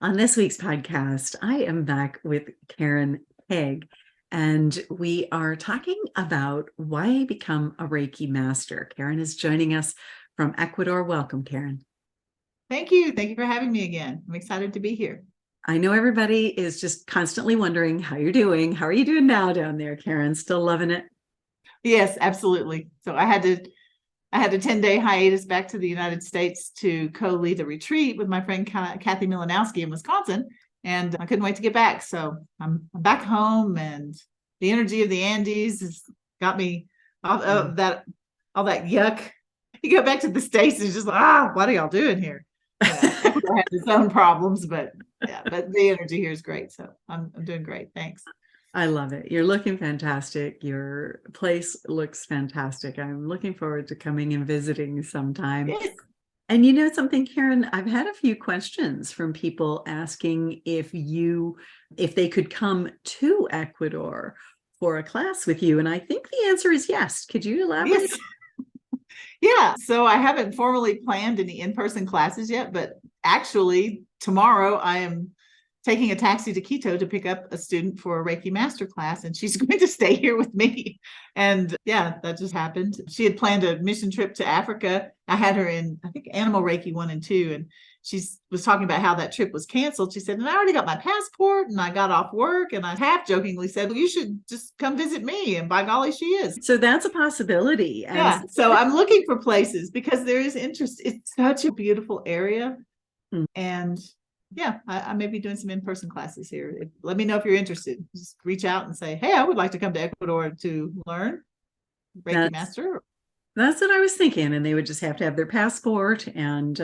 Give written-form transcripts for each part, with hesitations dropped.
On this week's podcast, I am back with Karen Caig, and we are talking about why become a Reiki Master. Karen is joining us from Ecuador. Welcome, Karen. Thank you. Thank you for having me again. I'm excited to be here. I know everybody is just constantly wondering how you're doing. How are you doing now down there, Karen? Still loving it? Yes, absolutely. So I had a 10-day hiatus back to the United States to co-lead a retreat with my friend Kathy Milanowski in Wisconsin, and I couldn't wait to get back. So I'm back home, and the energy of the Andes has got me all that yuck. You go back to the States, it's just like, what are y'all doing here? Ecuador has its own problems, but the energy here is great. So I'm doing great. Thanks. I love it. You're looking fantastic. Your place looks fantastic. I'm looking forward to coming and visiting sometime. Yes. And you know something, Karen, I've had a few questions from people asking if they could come to Ecuador for a class with you. And I think the answer is yes. Could you elaborate? Yes. Yeah. So I haven't formally planned any in-person classes yet, but actually tomorrow I am taking a taxi to Quito to pick up a student for a Reiki Master class, and she's going to stay here with me. And yeah, that just happened. She had planned a mission trip to Africa. I had her in, I think, Animal Reiki 1 and 2, and she was talking about how that trip was canceled. She said, and I already got my passport and I got off work, and I half jokingly said, well, you should just come visit me. And by golly, she is. So that's a possibility. Yeah. So I'm looking for places because there is interest. It's such a beautiful area. Mm-hmm. And yeah, I may be doing some in-person classes here. Let me know if you're interested. Just reach out and say, hey, I would like to come to Ecuador to learn Reiki Master. That's what I was thinking. And they would just have to have their passport, and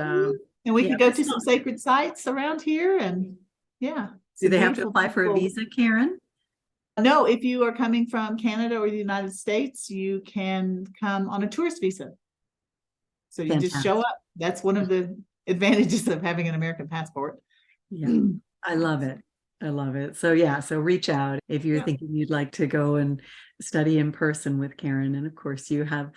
we could go to some sacred sites around here. And yeah. Do they have to apply for a visa, Karen? No, if you are coming from Canada or the United States, you can come on a tourist visa. So you just show up. That's one of the advantages of having an American passport. Yeah, I love it. I love it. So yeah, so reach out if you're thinking you'd like to go and study in person with Karen. And of course, you have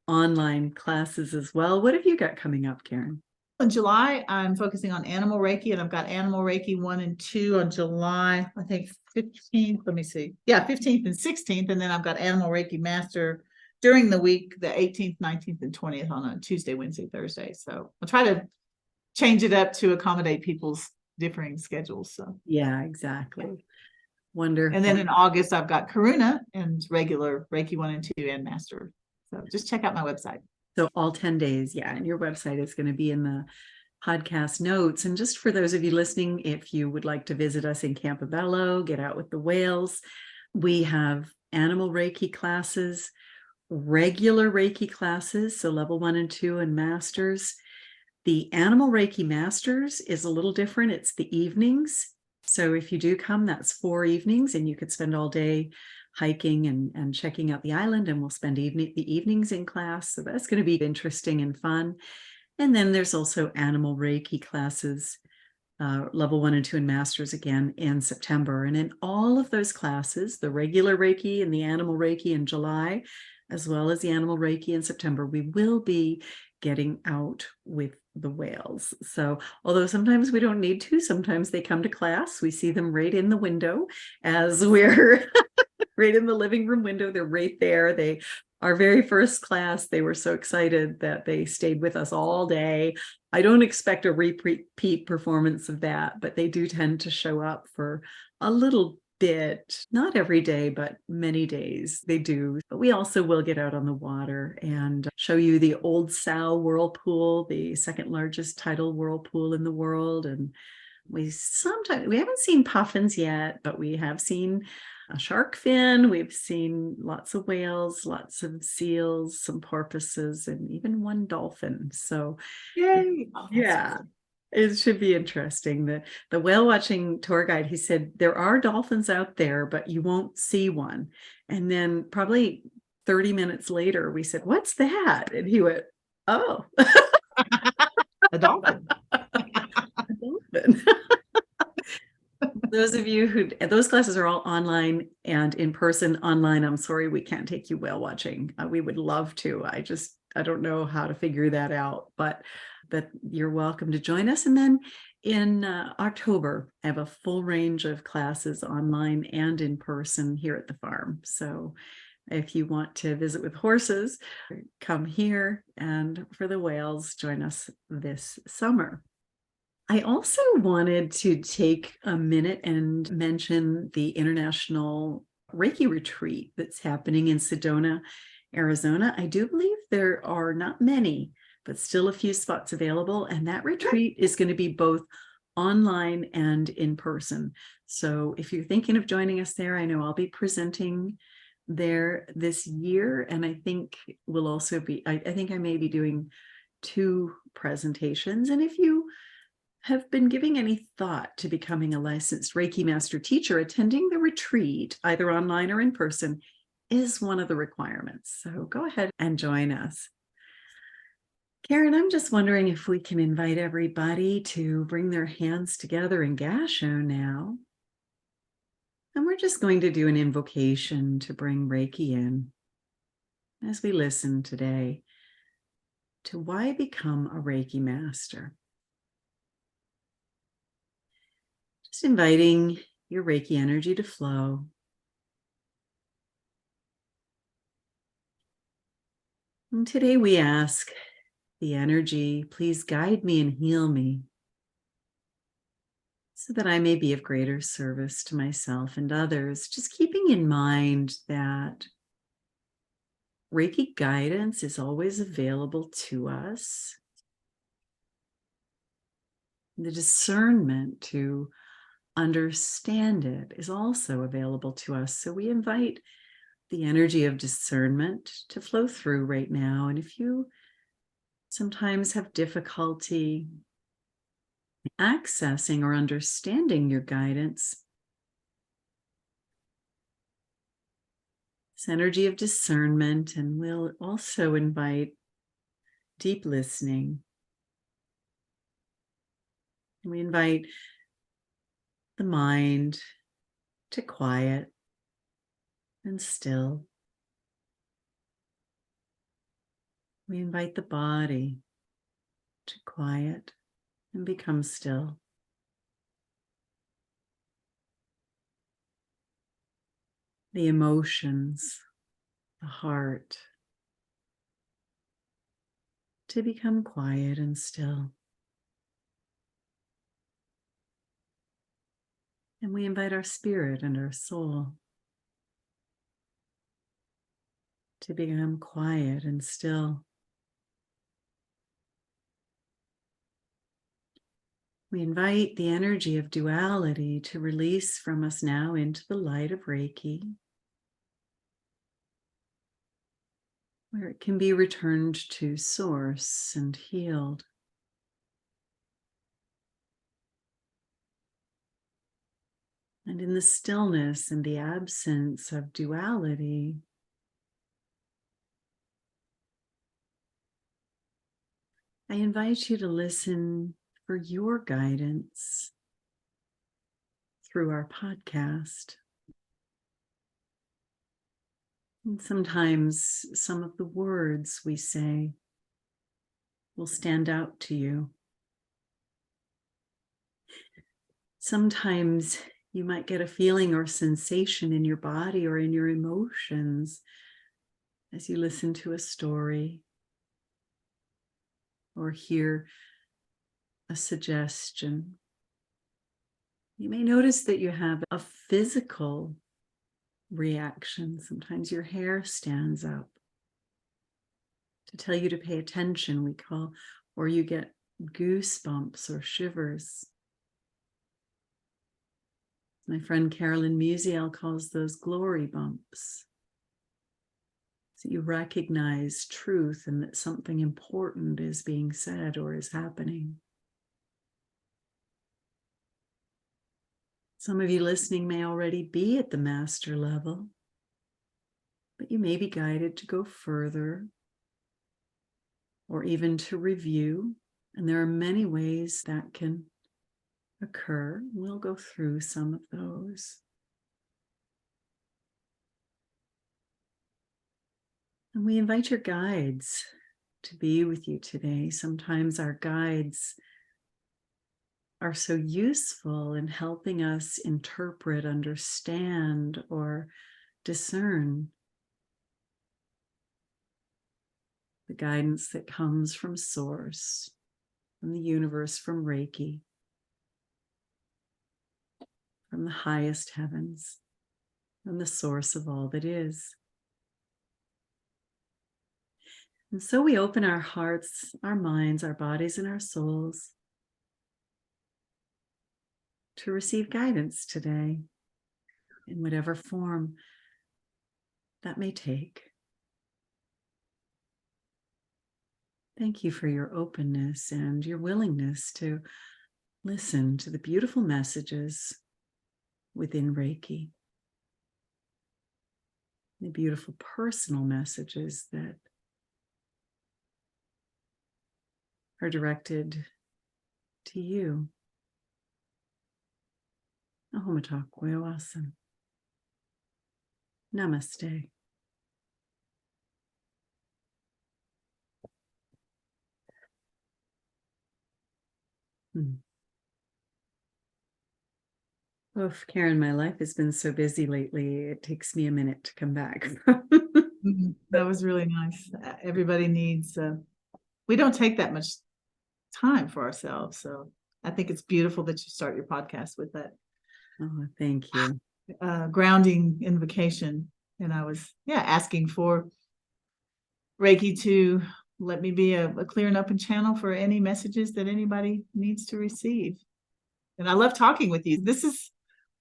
online classes as well. What have you got coming up, Karen? In July, I'm focusing on Animal Reiki, and I've got Animal Reiki 1 and 2 on July, I think 15th. Let me see. Yeah, 15th and 16th. And then I've got Animal Reiki Master during the week, the 18th, 19th, and 20th on a Tuesday, Wednesday, Thursday. So I'll try to change it up to accommodate people's differing schedules. So yeah, exactly. Wonderful. And then in August, I've got Karuna and regular Reiki 1 and 2 and Master. So just check out my website. So all 10 days. Yeah. And your website is going to be in the podcast notes. And just for those of you listening, if you would like to visit us in Campobello, get out with the whales, we have Animal Reiki classes, regular Reiki classes, so level 1 and 2 and Masters. The Animal Reiki Masters is a little different. It's the evenings. So if you do come, that's 4 evenings, and you could spend all day hiking and checking out the island, and we'll spend the evenings in class. So that's going to be interesting and fun. And then there's also Animal Reiki classes, level 1 and 2 and Masters again in September. And in all of those classes, the regular Reiki and the Animal Reiki in July, as well as the Animal Reiki in September, we will be getting out with the whales. So although sometimes we don't need to, sometimes they come to class. We see them right in the window as we're right in the living room window. They're right there. Our very first class, they were so excited that they stayed with us all day. I don't expect a repeat performance of that, but they do tend to show up for a little bit, not every day, but many days they do. But we also will get out on the water and show you the Old Sow whirlpool, the second largest tidal whirlpool in the world. And we haven't seen puffins yet, but we have seen a shark fin. We've seen lots of whales, lots of seals, some porpoises, and even one dolphin. So yay! Yeah. It should be interesting. The whale watching tour guide, he said, there are dolphins out there, but you won't see one. And then probably 30 minutes later, we said, what's that? And he went, oh. A dolphin. A dolphin. Those of you those classes are all online and in person. Online, I'm sorry, we can't take you whale watching. We would love to. I don't know how to figure that out, but you're welcome to join us. And then in October, I have a full range of classes online and in person here at the farm. So if you want to visit with horses, come here, and for the whales, join us this summer. I also wanted to take a minute and mention the International Reiki Retreat that's happening in Sedona, Arizona. I do believe there are not many, but still a few spots available. And that retreat is going to be both online and in person. So if you're thinking of joining us there, I know I'll be presenting there this year. And I think we'll also be, I think I may be doing 2 presentations. And if you have been giving any thought to becoming a licensed Reiki Master teacher, attending the retreat, either online or in person, is one of the requirements. So go ahead and join us. Karen, I'm just wondering if we can invite everybody to bring their hands together in Gasho now. And we're just going to do an invocation to bring Reiki in as we listen today to why become a Reiki Master. Just inviting your Reiki energy to flow. And today we ask the energy, please guide me and heal me so that I may be of greater service to myself and others, just keeping in mind that Reiki guidance is always available to us. The discernment to understand it is also available to us. So we invite the energy of discernment to flow through right now. And if you sometimes have difficulty accessing or understanding your guidance, this energy of discernment, and we'll also invite deep listening. We invite the mind to quiet and still. We invite the body to quiet and become still. The emotions, the heart, to become quiet and still. And we invite our spirit and our soul to become quiet and still. We invite the energy of duality to release from us now into the light of Reiki, where it can be returned to source and healed. And in the stillness and the absence of duality, I invite you to listen for your guidance through our podcast. And sometimes some of the words we say will stand out to you. Sometimes you might get a feeling or sensation in your body or in your emotions as you listen to a story or hear a suggestion. You may notice that you have a physical reaction. Sometimes your hair stands up to tell you to pay attention, we call, or you get goosebumps or shivers. My friend Carolyn Musial calls those glory bumps. So you recognize truth and that something important is being said or is happening. Some of you listening may already be at the master level, but you may be guided to go further or even to review. And there are many ways that can occur. We'll go through some of those. And we invite your guides to be with you today. Sometimes our guides are so useful in helping us interpret, understand, or discern the guidance that comes from Source, from the universe, from Reiki, from the highest heavens, from the source of all that is. And so we open our hearts, our minds, our bodies, and our souls to receive guidance today in whatever form that may take. Thank you for your openness and your willingness to listen to the beautiful messages within Reiki, the beautiful personal messages that are directed to you. Ahomatakwewasam. Namaste. Oof, Karen, my life has been so busy lately. It takes me a minute to come back. That was really nice. Everybody needs, we don't take that much time for ourselves. So I think it's beautiful that you start your podcast with that. Oh, thank you. Grounding invocation. And I was, asking for Reiki to let me be a clear and open channel for any messages that anybody needs to receive. And I love talking with you. This is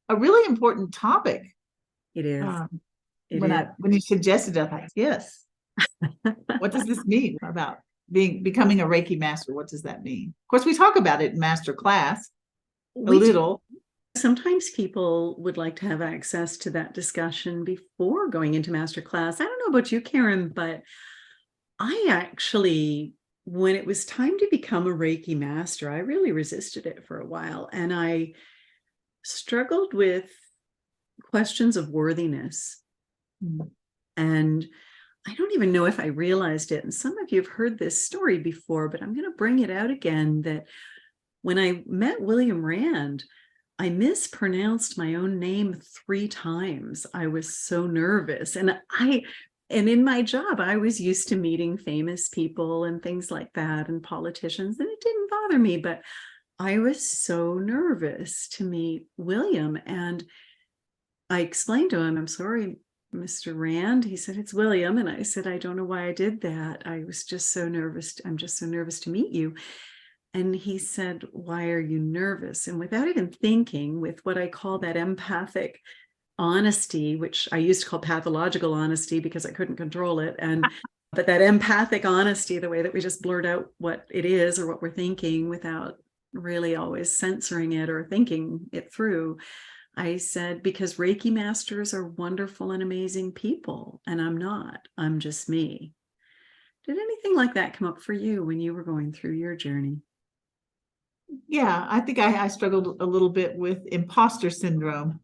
a really important topic. It is. When you suggested it, I thought, yes. What does this mean about becoming a Reiki master? What does that mean? Of course, we talk about it in master class a little. Sometimes people would like to have access to that discussion before going into master class. I don't know about you, Karen, but I actually, when it was time to become a Reiki master, I really resisted it for a while. And I struggled with questions of worthiness. And I don't even know if I realized it. And some of you have heard this story before, but I'm going to bring it out again, that when I met William Rand, I mispronounced my own name 3 times. I was so nervous. And in my job, I was used to meeting famous people and things like that and politicians, and it didn't bother me, but I was so nervous to meet William. And I explained to him, I'm sorry, Mr. Rand. He said, it's William. And I said, I don't know why I did that. I was just so nervous. I'm just so nervous to meet you. And he said, why are you nervous? And without even thinking, with what I call that empathic honesty, which I used to call pathological honesty because I couldn't control it. But that empathic honesty, the way that we just blurt out what it is or what we're thinking without really always censoring it or thinking it through. I said, because Reiki masters are wonderful and amazing people, and I'm not. I'm just me. Did anything like that come up for you when you were going through your journey? Yeah, I think I struggled a little bit with imposter syndrome.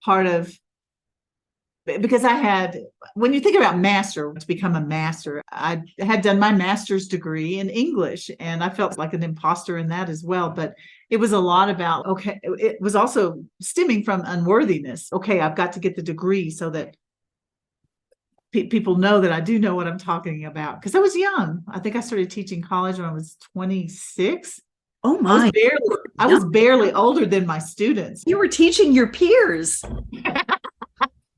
Part of, because when you think about master, to become a master, I had done my master's degree in English, and I felt like an imposter in that as well. But it was a lot about, okay, it was also stemming from unworthiness. Okay, I've got to get the degree so that people know that I do know what I'm talking about. Because I was young. I think I started teaching college when I was 26. Oh my! I was barely older than my students. You were teaching your peers.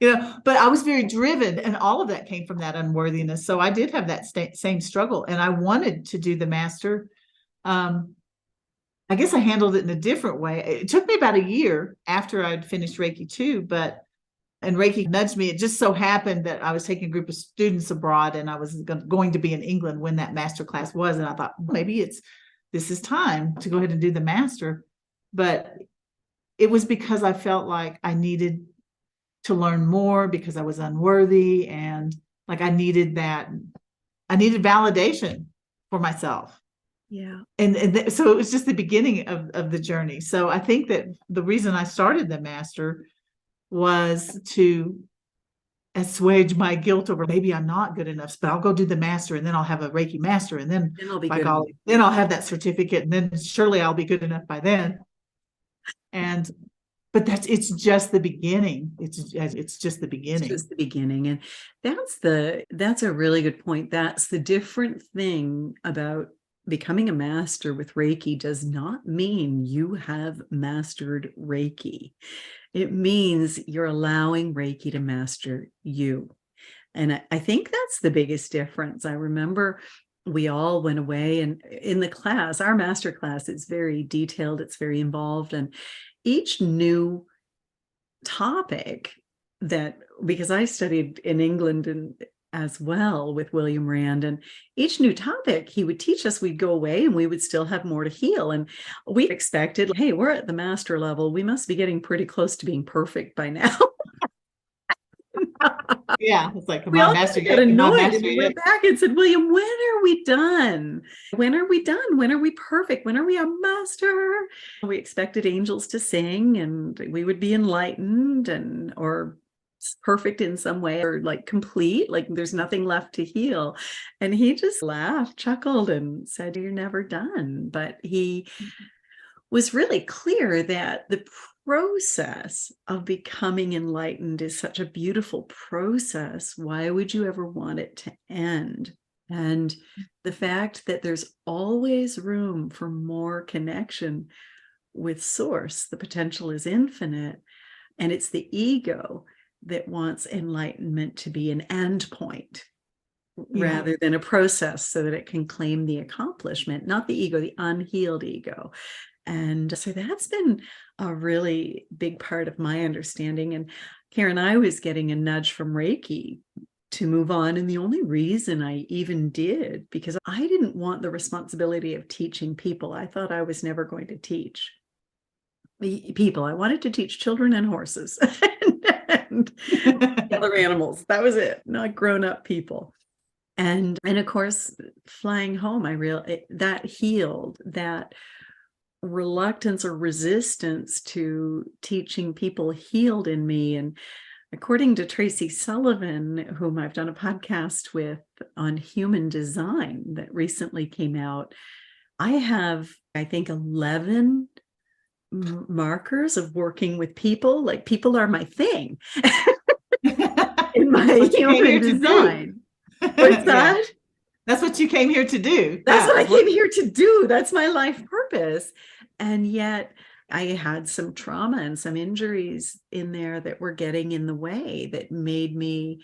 But I was very driven, and all of that came from that unworthiness. So I did have that same struggle, and I wanted to do the master. I guess I handled it in a different way. It took me about a year after I'd finished Reiki 2, and Reiki nudged me. It just so happened that I was taking a group of students abroad, and I was going to be in England when that master class was. And I thought, maybe this is time to go ahead and do the master. But it was because I felt like I needed to learn more, because I was unworthy, and like I needed validation for myself. Yeah. So it was just the beginning of the journey. So I think that the reason I started the master was to assuage my guilt over maybe I'm not good enough, but I'll go do the master, and then I'll have a Reiki master, and then I'll be then I'll have that certificate, and then surely I'll be good enough by then. And but it's just the beginning. It's just the It's beginning. just the beginning. And that's a really good point. That's the different thing about becoming a master with Reiki does not mean you have mastered Reiki. It means you're allowing Reiki to master you. And I think that's the biggest difference. I remember we all went away, and in the class, our master class, it's very detailed, it's very involved. And each new topic that, because I studied in England and as well with William Rand, and each new topic he would teach us, we'd go away and we would still have more to heal. And we expected, hey, we're at the master level, we must be getting pretty close to being perfect by now. Yeah, it's like, come We on, all master, got come on, annoyed, master, and we went back and said, William, when are we done? When are we done? When are we perfect? When are we a master? We expected angels to sing and we would be enlightened and or perfect in some way, or like complete, like there's nothing left to heal. And he just laughed, chuckled, and said, you're never done. But he was really clear that the process of becoming enlightened is such a beautiful process. Why would you ever want it to end? And the fact that there's always room for more connection with source, the potential is infinite. And it's the ego that wants enlightenment to be an end point rather than a process so that it can claim the accomplishment, not the ego, the unhealed ego. And so that's been a really big part of my understanding. And Karen, I was getting a nudge from Reiki to move on. And the only reason I even did, because I didn't want the responsibility of teaching people. I thought I was never going to teach people. I wanted to teach children and horses and other animals. That was it, not grown-up people. And of course, flying home, that healed that reluctance or resistance to teaching people healed in me. And according to Tracy Sullivan, whom I've done a podcast with on human design that recently came out, I have, I think, 11 markers of working with people. Like, people are my thing in my human design. What's that? Yeah. That's what you came here to do. That's what I came here to do. That's my life purpose. And yet I had some trauma and some injuries in there that were getting in the way, that made me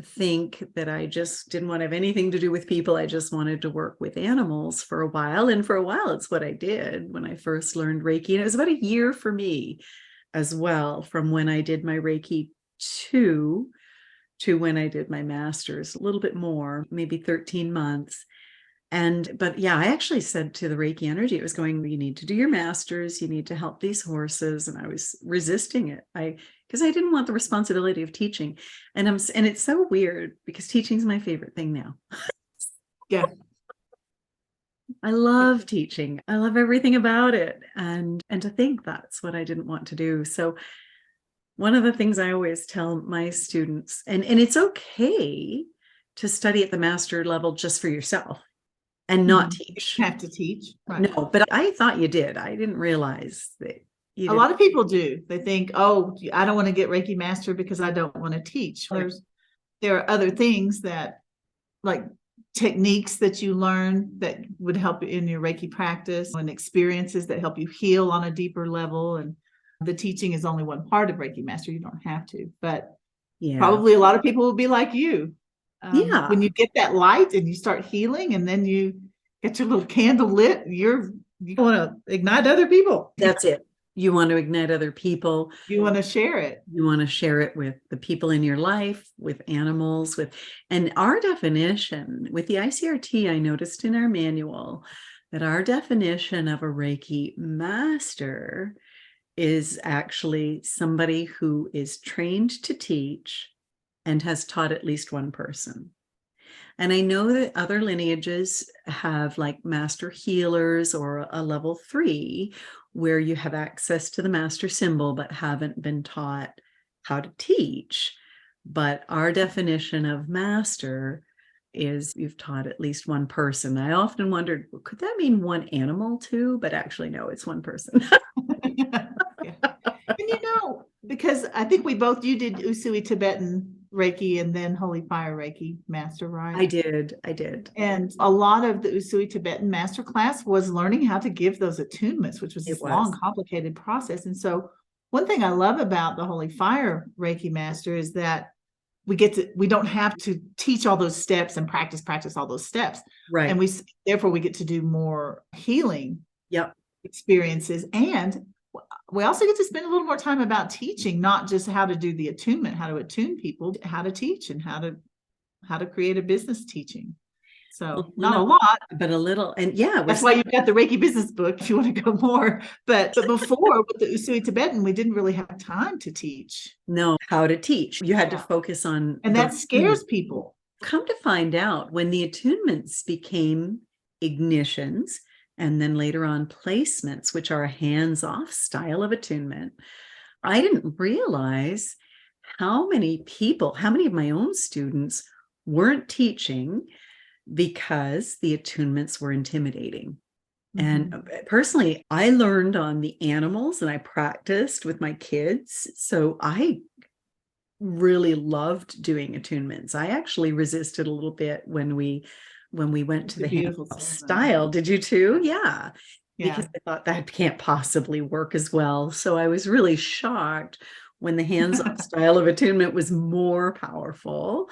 think that I just didn't want to have anything to do with people. I just wanted to work with animals for a while. And for a while, it's what I did when I first learned Reiki. And it was about a year for me as well, from when I did my Reiki 2 to when I did my master's, a little bit more, maybe 13 months. But yeah, I actually said to the Reiki energy, it was going, you need to do your master's, you need to help these horses. And I was resisting it. Because I didn't want the responsibility of teaching. And it's so weird because teaching is my favorite thing now. Yeah. I love teaching. I love everything about it. And to think that's what I didn't want to do. So one of the things I always tell my students, and it's okay to study at the master level just for yourself and not teach. You have to teach. Right. No, but I thought you did. I didn't realize that. A lot of people do. They think, oh, I don't want to get Reiki Master because I don't want to teach. There are other things that, like techniques that you learn that would help in your Reiki practice, and experiences that help you heal on a deeper level. And the teaching is only one part of Reiki Master. You don't have to, but probably a lot of people will be like you. When you get that light and you start healing, and then you get your little candle lit, you want to ignite other people. That's it. You want to ignite other people. You want to share it. You want to share it with the people in your life, with animals, and our definition with the ICRT, I noticed in our manual that our definition of a Reiki master is actually somebody who is trained to teach and has taught at least one person. And I know that other lineages have like master healers or a level 3, where you have access to the master symbol but haven't been taught how to teach. But our definition of master is you've taught at least one person. I often wondered, could that mean one animal too? But actually, no, it's one person. because I think you did Usui Tibetan Reiki and then Holy Fire Reiki Master, right? I did. And a lot of the Usui Tibetan master class was learning how to give those attunements, which was this long, complicated process. And so one thing I love about the Holy Fire Reiki Master is that we don't have to teach all those steps and practice all those steps. Right. And therefore we get to do more healing experiences. And we also get to spend a little more time about teaching, not just how to do the attunement, how to attune people, how to teach and how to create a business teaching. So not a lot, but a little. And that's why you've got the Reiki business book if you want to go more. But before with the Usui Tibetan, we didn't really have time to teach. No, how to teach. You had to focus on. And that scares people. Come to find out, when the attunements became ignitions, and then later on placements, which are a hands-off style of attunement, I didn't realize how many of my own students weren't teaching because the attunements were intimidating. Mm-hmm. And personally, I learned on the animals and I practiced with my kids. So I really loved doing attunements. I actually resisted a little bit when we went to the hands-off style. Did you too? Yeah. Because I thought that can't possibly work as well. So I was really shocked when the hands-off style of attunement was more powerful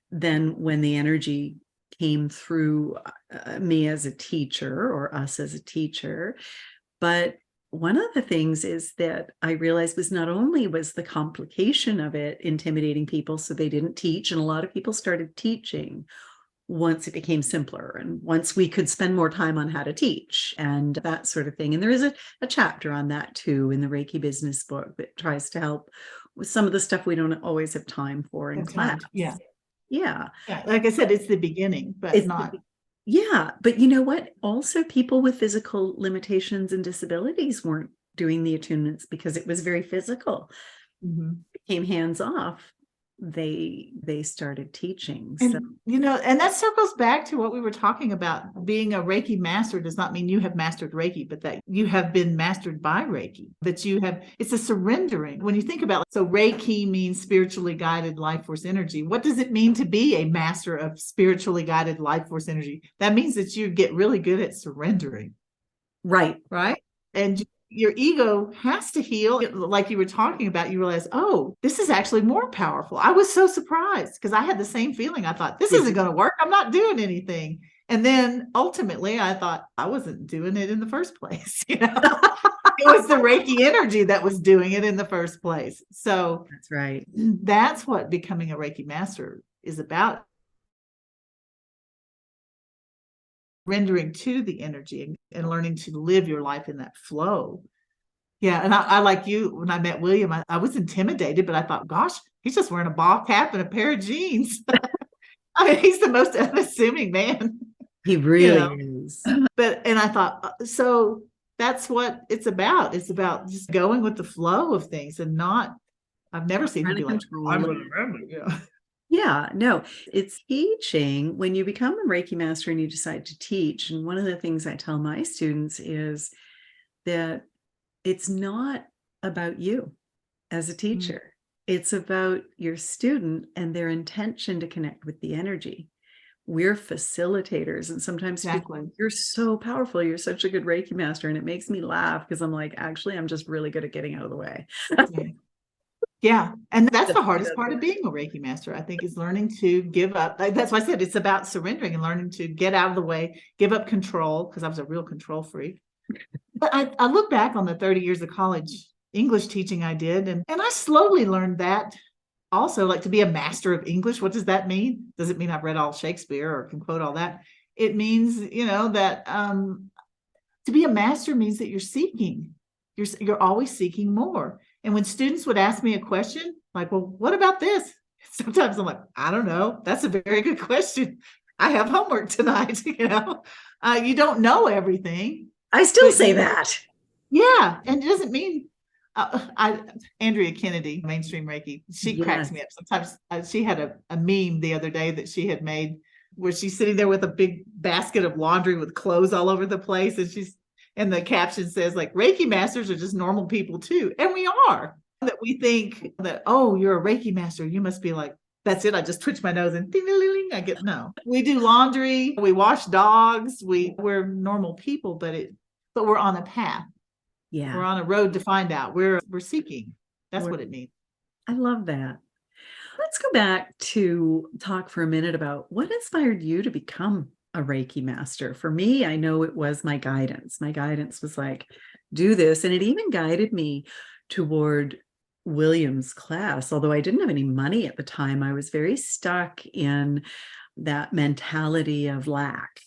than when the energy came through me as a teacher or us as a teacher. But one of the things is that I realized was not only was the complication of it intimidating people, so they didn't teach, and a lot of people started teaching once it became simpler and once we could spend more time on how to teach and that sort of thing. And there is a chapter on that too in the Reiki business book that tries to help with some of the stuff we don't always have time for in class. Yeah. Like I said, it's the beginning, but it's not. But you know what? Also, people with physical limitations and disabilities weren't doing the attunements because it was very physical. Mm-hmm. Became hands off. They started teaching. And, and that circles back to what we were talking about. Being a Reiki master does not mean you have mastered Reiki, but that you have been mastered by Reiki, it's a surrendering. When you think about it, so Reiki means spiritually guided life force energy. What does it mean to be a master of spiritually guided life force energy? That means that you get really good at surrendering. Right. And your ego has to heal. Like you were talking about, you realize, oh, this is actually more powerful. I was so surprised because I had the same feeling. I thought, this isn't going to work. I'm not doing anything. And then ultimately I thought I wasn't doing it in the first place. It was the Reiki energy that was doing it in the first place. So that's right. That's what becoming a Reiki master is about. Rendering to the energy and learning to live your life in that flow. Yeah. And I like you, when I met William, I was intimidated, but I thought, gosh, he's just wearing a ball cap and a pair of jeans. I mean, he's the most unassuming man. He really is. And I thought, so that's what it's about. It's about just going with the flow of things and I've never seen him be like, I'm going to remember. Yeah, no, it's teaching. When you become a Reiki master and you decide to teach, and one of the things I tell my students is that it's not about you as a teacher. Mm-hmm. It's about your student and their intention to connect with the energy. We're facilitators, and sometimes people, you're so powerful. You're such a good Reiki master, and it makes me laugh because I'm like, actually, I'm just really good at getting out of the way. Yeah. And that's the hardest part of being a Reiki master, I think, is learning to give up. That's why I said it's about surrendering and learning to get out of the way, give up control, because I was a real control freak. But I look back on the 30 years of college English teaching I did, and I slowly learned that also, like, to be a master of English. What does that mean? Does it mean I've read all Shakespeare or can quote all that? It means, that to be a master means that you're seeking. You're always seeking more. And when students would ask me a question, like, well, what about this? Sometimes I'm like, I don't know. That's a very good question. I have homework tonight. You don't know everything. I still say that. Yeah. And it doesn't mean, Andrea Kennedy, Mainstream Reiki, she cracks me up. Sometimes she had a meme the other day that she had made where she's sitting there with a big basket of laundry with clothes all over the place. And the caption says, like, Reiki masters are just normal people too. And we are. that we think that, oh, you're a Reiki master, you must be like, that's it. I just twitch my nose and ding, ding, ding, ding, I get, no. We do laundry, we wash dogs, we're normal people, but we're on a path. Yeah. We're on a road to find out. We're seeking. That's what it means. I love that. Let's go back to talk for a minute about what inspired you to become a Reiki master. For me, I know it was my guidance. My guidance was like, do this. And it even guided me toward William's class. Although I didn't have any money at the time, I was very stuck in that mentality of lack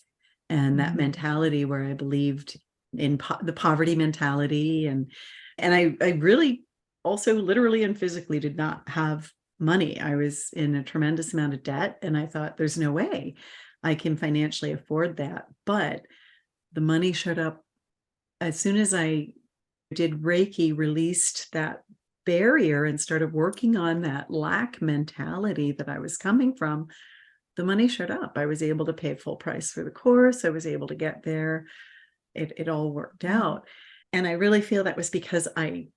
and that mentality where I believed in the poverty mentality. And I really also literally and physically did not have money. I was in a tremendous amount of debt, and I thought there's no way I can financially afford that. But the money showed up as soon as I did Reiki, released that barrier and started working on that lack mentality that I was coming from. The money showed up. I was able to pay full price for the course. I was able to get there. It all worked out. And I really feel that was because I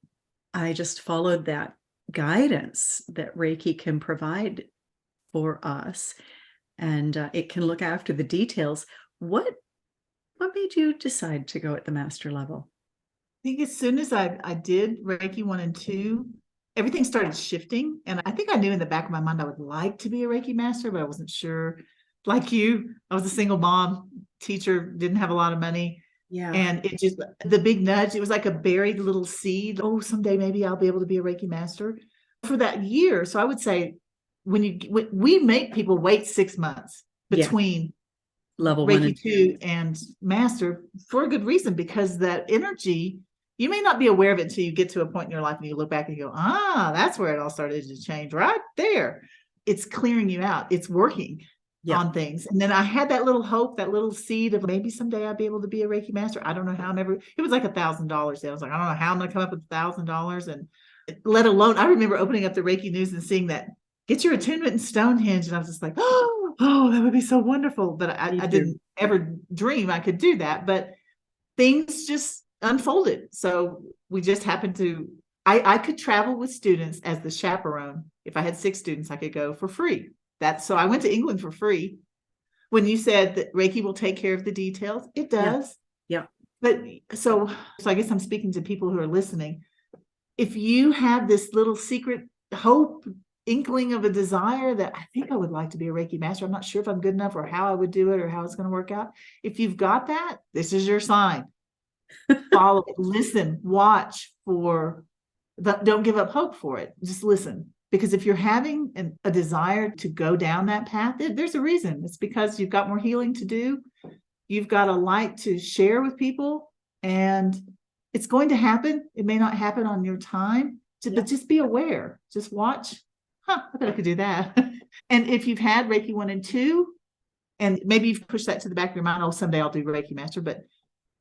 just followed that guidance that Reiki can provide for us, and it can look after the details. What made you decide to go at the master level? I think as soon as I did Reiki 1 and 2, everything started shifting. And I think I knew in the back of my mind I would like to be a Reiki master, but I wasn't sure. Like you, I was a single mom, teacher, didn't have a lot of money. Yeah. And it just, the big nudge, it was like a buried little seed. Oh, someday maybe I'll be able to be a Reiki master for that year. So I would say when we make people wait 6 months between level Reiki 1 and 2 and master for a good reason, because that energy, you may not be aware of it until you get to a point in your life and you look back and you go, that's where it all started to change right there. It's clearing you out. It's working on things. And then I had that little hope, that little seed of maybe someday I'll be able to be a Reiki master. I don't know how. It was like $1,000. I was like, I don't know how I'm going to come up with $1,000. And let alone, I remember opening up the Reiki News and seeing that, get your attunement in Stonehenge. And I was just like, oh, that would be so wonderful. But I didn't ever dream I could do that. But things just unfolded. So we just happened to, I could travel with students as the chaperone. If I had 6 students, I could go for free. So I went to England for free. When you said that Reiki will take care of the details, it does. Yeah. But so I guess I'm speaking to people who are listening. If you have this little secret hope, inkling of a desire that I think I would like to be a Reiki master, I'm not sure if I'm good enough or how I would do it or how it's going to work out. If you've got that, this is your sign. Follow it, listen, watch for don't give up hope for it. Just listen. Because if you're having a desire to go down that path, there's a reason. It's because you've got more healing to do. You've got a light to share with people, and it's going to happen. It may not happen on your time, but just be aware. Just watch. I bet I could do that. And if you've had Reiki 1 and 2, and maybe you've pushed that to the back of your mind, someday I'll do Reiki Master. But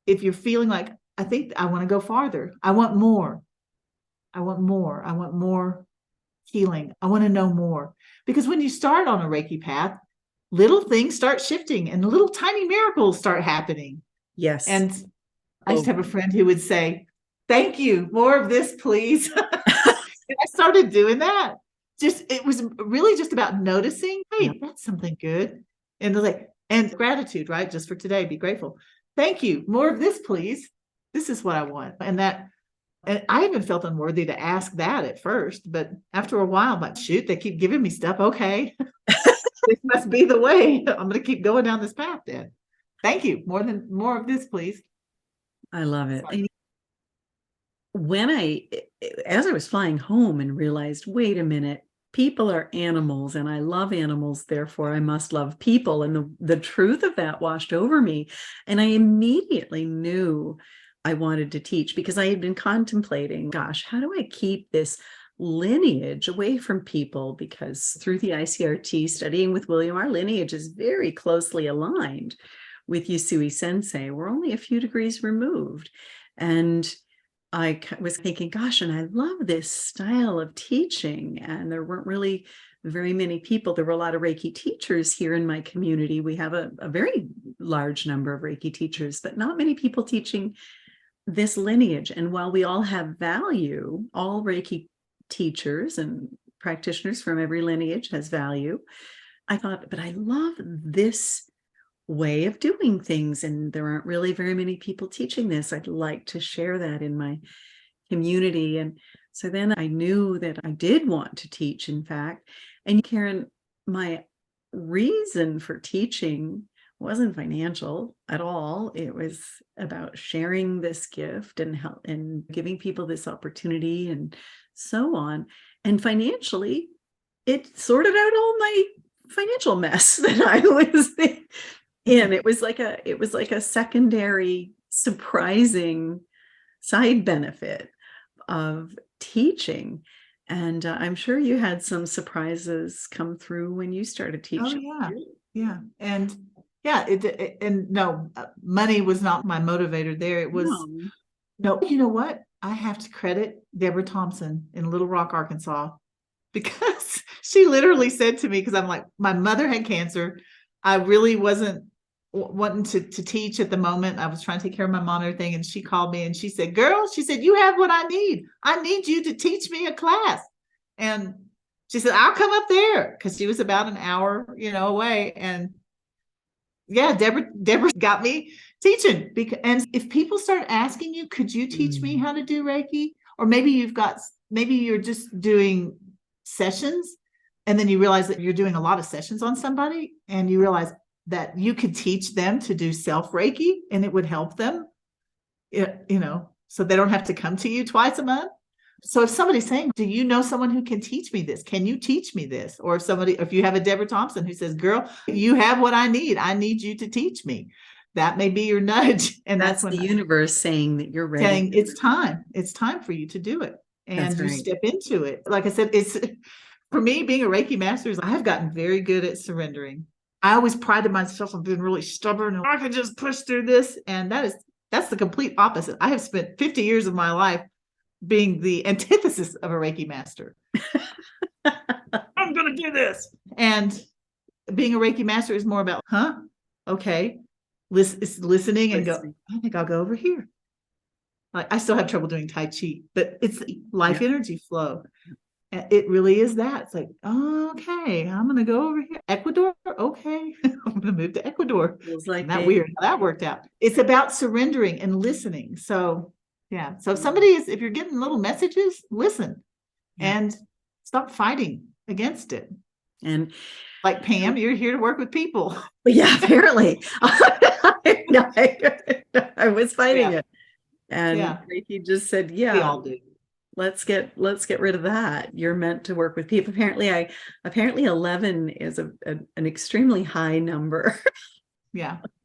if you're feeling like, I think I want to go farther, I want more. I want more healing. I want to know more. Because when you start on a Reiki path, little things start shifting and little tiny miracles start happening. Yes. And I used to have a friend who would say, thank you, more of this, please. And I started doing that. It was really just about noticing, hey, that's something good. And gratitude, right? Just for today, be grateful. Thank you, more of this, please. This is what I want. And I even felt unworthy to ask that at first, but after a while, I'm like, shoot, they keep giving me stuff. Okay. This must be the way. I'm going to keep going down this path then. Thank you. More of this, please. I love it. As I was flying home and realized, wait a minute, people are animals and I love animals, therefore I must love people. And the truth of that washed over me. And I immediately knew I wanted to teach, because I had been contemplating, gosh, how do I keep this lineage away from people? Because through the ICRT, studying with William, our lineage is very closely aligned with Yusui Sensei. We're only a few degrees removed. And I was thinking, gosh, and I love this style of teaching. And there weren't really very many people. There were a lot of Reiki teachers here in my community. We have a very large number of Reiki teachers, but not many people teaching this lineage. And while we all have value, all Reiki teachers and practitioners from every lineage has value. I thought, but I love this way of doing things, and there aren't really very many people teaching this. I'd like to share that in my community. And so then I knew that I did want to teach, in fact. And Karen, my reason for teaching wasn't financial at all. It was about sharing this gift and help and giving people this opportunity and so on. And financially, it sorted out all my financial mess that I was in. It was like a secondary, surprising side benefit of teaching. And I'm sure you had some surprises come through when you started teaching. Oh, yeah. And and no, money was not my motivator there. It was, no, you know what? I have to credit Deborah Thompson in Little Rock, Arkansas, because she literally said to me, because I'm like, my mother had cancer. I really wasn't wanting to teach at the moment. I was trying to take care of my mom and everything. And she called me and she said, girl, she said, you have what I need. I need you to teach me a class. And she said, I'll come up there, because she was about an hour, away. And yeah, Deborah got me teaching. And if people start asking you, could you teach me how to do Reiki? Or maybe you're just doing sessions, and then you realize that you're doing a lot of sessions on somebody, and you realize that you could teach them to do self Reiki, and it would help them, so they don't have to come to you twice a month. So if somebody's saying, do you know someone who can teach me this? Can you teach me this? Or if you have a Deborah Thompson who says, girl, you have what I need you to teach me. That may be your nudge. And that's when the universe saying that you're ready. Saying it's time for you to do it. And you step into it. Like I said, it's, for me, being a Reiki master, I have gotten very good at surrendering. I always prided myself on being really stubborn, and I can just push through this. And that's the complete opposite. I have spent 50 years of my life being the antithesis of a Reiki master. I'm going to do this. And being a Reiki master is more about, okay, it's listening and go, I think I'll go over here. Like, I still have trouble doing Tai Chi, but it's life energy flow. It really is that. It's like, okay, I'm going to go over here. Ecuador? Okay. I'm going to move to Ecuador. Feels like weird how that worked out. It's about surrendering and listening. So yeah. So if you're getting little messages, listen and stop fighting against it. And like Pam, you're here to work with people. Yeah, apparently. I was fighting it. And Reiki just said, we all do. Let's get rid of that. You're meant to work with people. Apparently 11 is an extremely high number.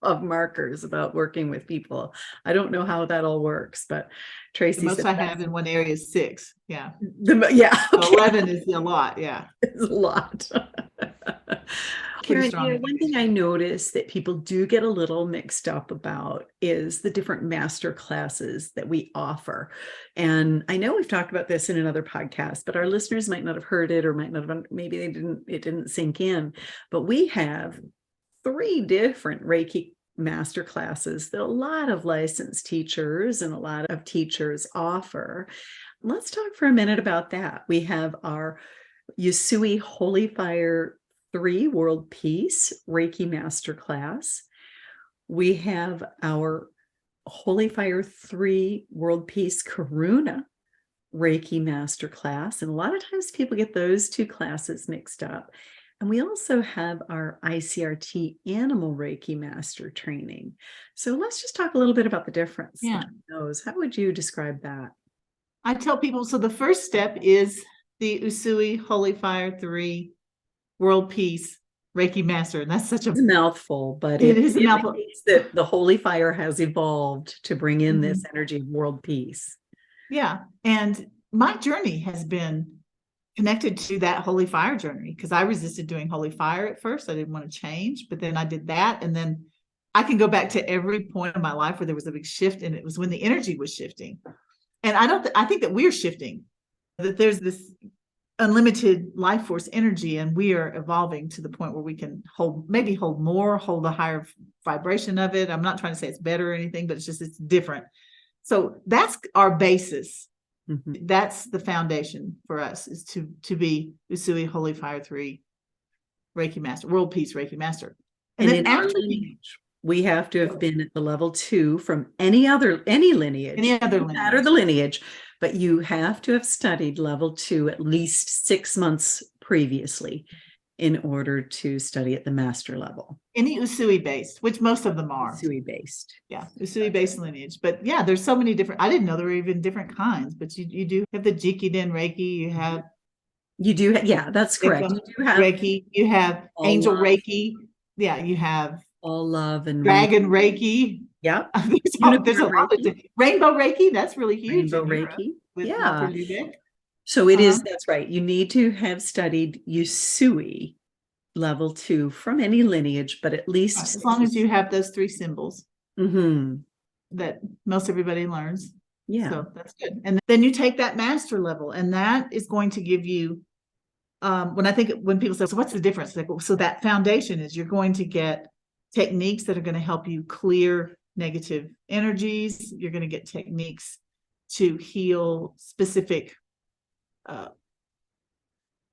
Of markers about working with people. I don't know how that all works, but Tracy the most said I have in one area is 6. Yeah. Okay. So 11 is a lot. Yeah. It's a lot. Karen, one thing I noticed that people do get a little mixed up about is the different master classes that we offer. And I know we've talked about this in another podcast, but our listeners might not have heard it, or might not have, maybe it didn't sink in, but we have 3 different Reiki master classes that a lot of licensed teachers and a lot of teachers offer. Let's talk for a minute about that. We have our Usui Holy Fire 3 World Peace Reiki Master class. We have our Holy Fire 3 World Peace Karuna Reiki Master class. And a lot of times people get those 2 classes mixed up. And we also have our ICRT Animal Reiki Master training. So let's just talk a little bit about the difference. Yeah. Those. How would you describe that? I tell people, so the first step is the Usui Holy Fire 3 World Peace Reiki Master. And that's such a mouthful, but it is a mouthful. That the Holy Fire has evolved to bring in this energy of world peace. Yeah. And my journey has been connected to that Holy Fire journey, because I resisted doing Holy Fire at first. I didn't want to change, but then I did that. And then I can go back to every point of my life where there was a big shift, and it was when the energy was shifting. And I think that we're shifting, that there's this unlimited life force energy, and we are evolving to the point where we can hold a higher vibration of it. I'm not trying to say it's better or anything, but it's different. So that's our basis. Mhm. That's the foundation for us, is to be Usui Holy Fire 3 Reiki Master, World Peace Reiki Master. And And then in our after lineage, we have to have been at the level 2 from any lineage. any other Doesn't matter lineage. the lineage, but you have to have studied level 2 at least 6 months previously in order to study at the master level. Any Usui based, which most of them are. Usui based. Yeah, Usui based lineage. But yeah, there's so many different, I didn't know there were even different kinds, but you do have the Jikiden Reiki, you have You do, yeah, that's correct. You do have Reiki, you have all Angel love. Reiki. Yeah, you have all love and Dragon Reiki. Yep. There's a lot of Rainbow Reiki. That's really huge. Rainbow Reiki. With Yeah. Dr. Lubeck. So it is, that's right. You need to have studied Usui level 2 from any lineage, but at least Right, as long as you have those 3 symbols that most everybody learns. Yeah. So that's good. And then you take that master level, and that is going to give you, when people say, so what's the difference? Like, so that foundation is you're going to get techniques that are going to help you clear negative energies. You're going to get techniques to heal specific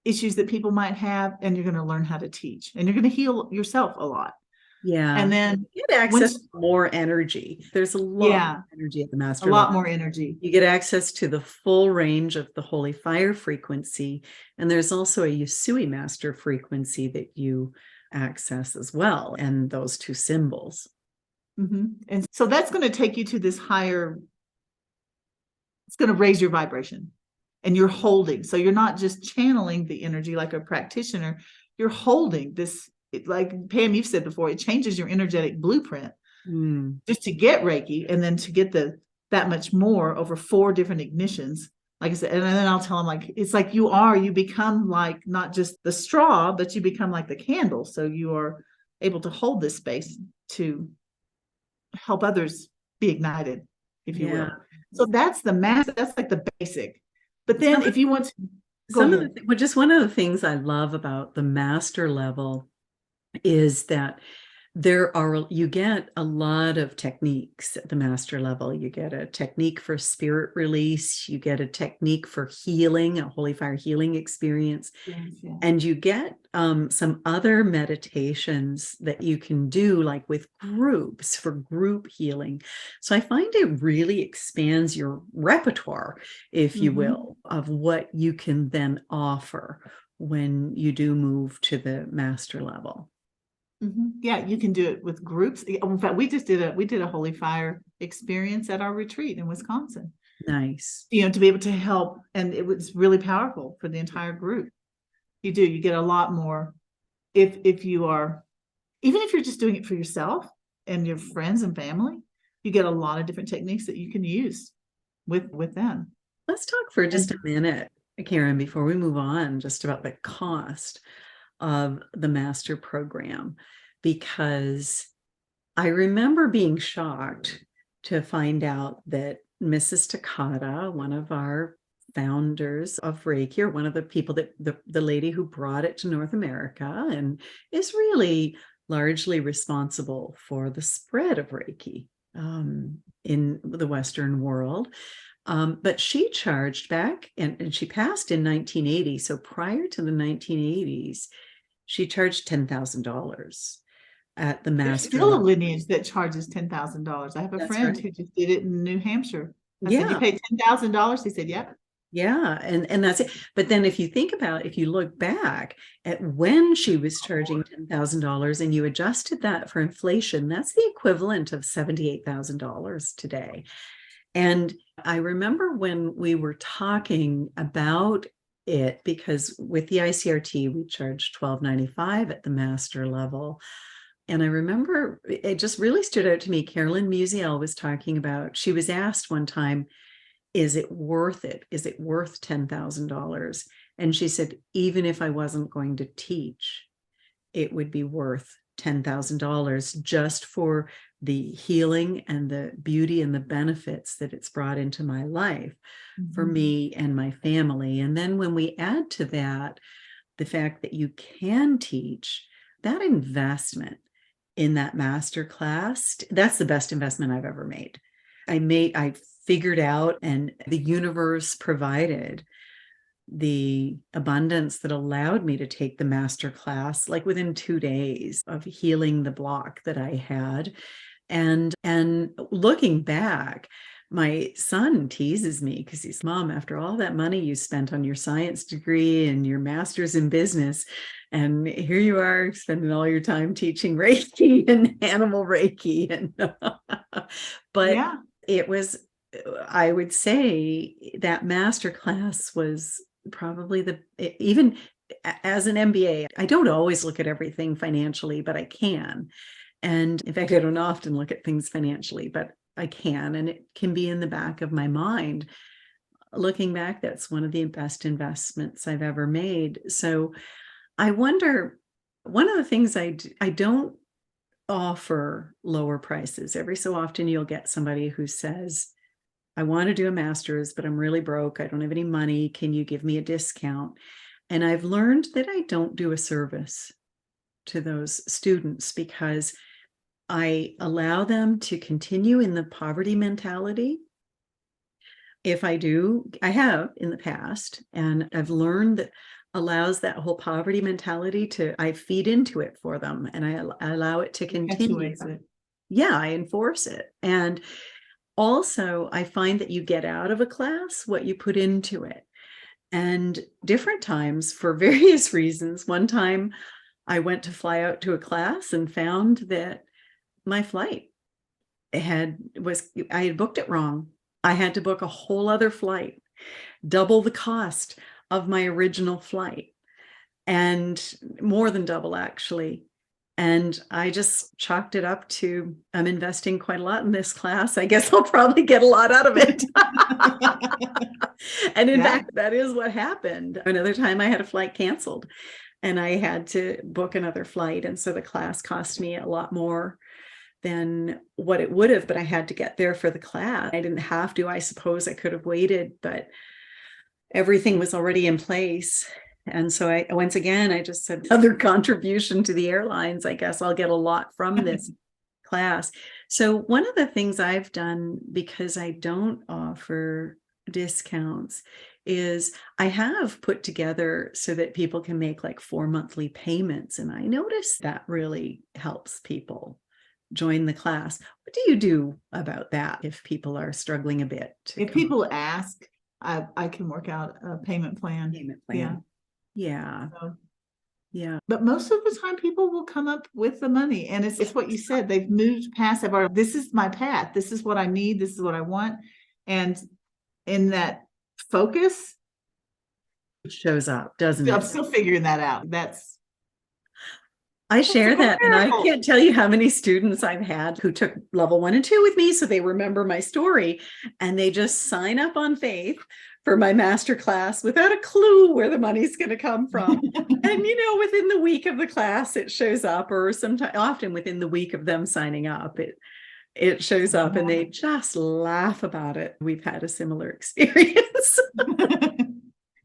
issues that people might have, and you're going to learn how to teach, and you're going to heal yourself a lot. Yeah. And then you get access to more energy. There's a lot of energy at the master level. A lot level. more energy. You get access to the full range of the holy fire frequency. And there's also a Usui master frequency that you access as well. And those 2 symbols. And so that's going to take you to this higher, it's going to raise your vibration, and you're holding. So you're not just channeling the energy like a practitioner, you're holding this. Like Pam, you've said before, it changes your energetic blueprint just to get Reiki, and then to get that much more over 4 different ignitions. Like I said, and then I'll tell them, like, it's like you become like not just the straw, but you become like the candle. So you are able to hold this space to help others be ignited, if you will. So that's the math. That's like the basic. But then if you want to just one of the things I love about the master level is that you get a lot of techniques at the master level. You get a technique for spirit release, you get a technique for healing, a holy fire healing experience, and you get some other meditations that you can do, like with groups, for group healing. So I find it really expands your repertoire, if you will, of what you can then offer when you do move to the master level. Yeah, you can do it with groups. In fact, we did a holy fire experience at our retreat in Wisconsin. Nice. To be able to help, and it was really powerful for the entire group. You get a lot more if you are, even if you're just doing it for yourself and your friends and family, you get a lot of different techniques that you can use with them. Let's talk for just a minute, Karen, before we move on, just about the cost of the master program, because I remember being shocked to find out that Mrs. Takata, one of our founders of Reiki, or one of the people that the lady who brought it to North America and is really largely responsible for the spread of Reiki in the Western world. But she charged back, and she passed in 1980. So prior to the 1980s, she charged $10,000 at the master. There's still a lineage that charges $10,000. I have a friend who just did it in New Hampshire. I said, you paid $10,000? He said, yep. Yeah, and that's it. But then if you look back at when she was charging $10,000 and you adjusted that for inflation, that's the equivalent of $78,000 today. And I remember when we were talking about it, because with the ICRT, we charged $12.95 at the master level. And I remember it just really stood out to me. Carolyn Musiel was talking about, she was asked one time, is it worth it? Is it worth $10,000? And she said, even if I wasn't going to teach, it would be worth $10,000 just for the healing and the beauty and the benefits that it's brought into my life for me and my family. And then when we add to that the fact that you can teach, that investment in that master class, that's the best investment I've ever made. I figured out, and the universe provided the abundance that allowed me to take the master class like within 2 days of healing the block that I had. And looking back, my son teases me because he's, Mom, after all that money you spent on your science degree and your master's in business, and here you are spending all your time teaching Reiki and animal Reiki. And but Yeah. it was, I would say that master class was probably even as an MBA, I don't always look at everything financially, but I can. And in fact, I don't often look at things financially, but I can, and it can be in the back of my mind. Looking back, that's one of the best investments I've ever made. So I wonder, one of the things I don't offer lower prices. Every so often you'll get somebody who says, I want to do a master's, but I'm really broke. I don't have any money. Can you give me a discount? And I've learned that I don't do a service to those students because I allow them to continue in the poverty mentality. If I do, I have in the past, and I've learned that allows that whole poverty mentality I feed into it for them, and I allow it to continue. Yeah, I enforce it. And also, I find that you get out of a class what you put into it. And different times for various reasons. One time I went to fly out to a class and found that my flight I had booked it wrong. I had to book a whole other flight, double the cost of my original flight, and more than double actually. And I just chalked it up to, I'm investing quite a lot in this class. I guess I'll probably get a lot out of it. And in fact, that is what happened. Another time I had a flight canceled and I had to book another flight. And so the class cost me a lot more than what it would have, but I had to get there for the class. I didn't have to. I suppose I could have waited, but everything was already in place. And so I just said, another contribution to the airlines. I guess I'll get a lot from this class. So one of the things I've done, because I don't offer discounts, is I have put together so that people can make like 4 monthly payments. And I notice that really helps people join the class. What do you do about that if people are struggling a bit? If people ask, I can work out a payment plan. Yeah. So, yeah. But most of the time people will come up with the money, and it's what you said. They've moved past it. This is my path. This is what I need. This is what I want. And in that focus, it shows up, doesn't it? I'm still figuring that out. I share that, and I can't tell you how many students I've had who took level 1 and 2 with me, so they remember my story, and they just sign up on faith for my master class without a clue where the money's going to come from. And within the week of the class, it shows up, or often within the week of them signing up, it shows up, and they just laugh about it. We've had a similar experience.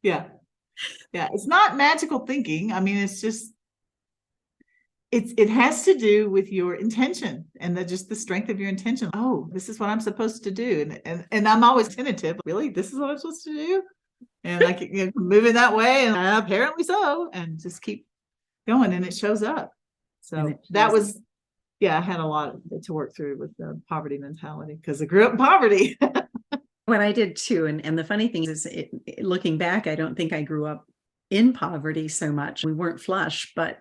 Yeah. It's not magical thinking. I mean, it's just. It has to do with your intention and just the strength of your intention. Oh, this is what I'm supposed to do. And I'm always tentative. Really? This is what I'm supposed to do? And I can move in that way. And apparently so. And just keep going. And it shows up. So that was, I had a lot to work through with the poverty mentality because I grew up in poverty. What I did too. And the funny thing is, looking back, I don't think I grew up in poverty so much. We weren't flush, but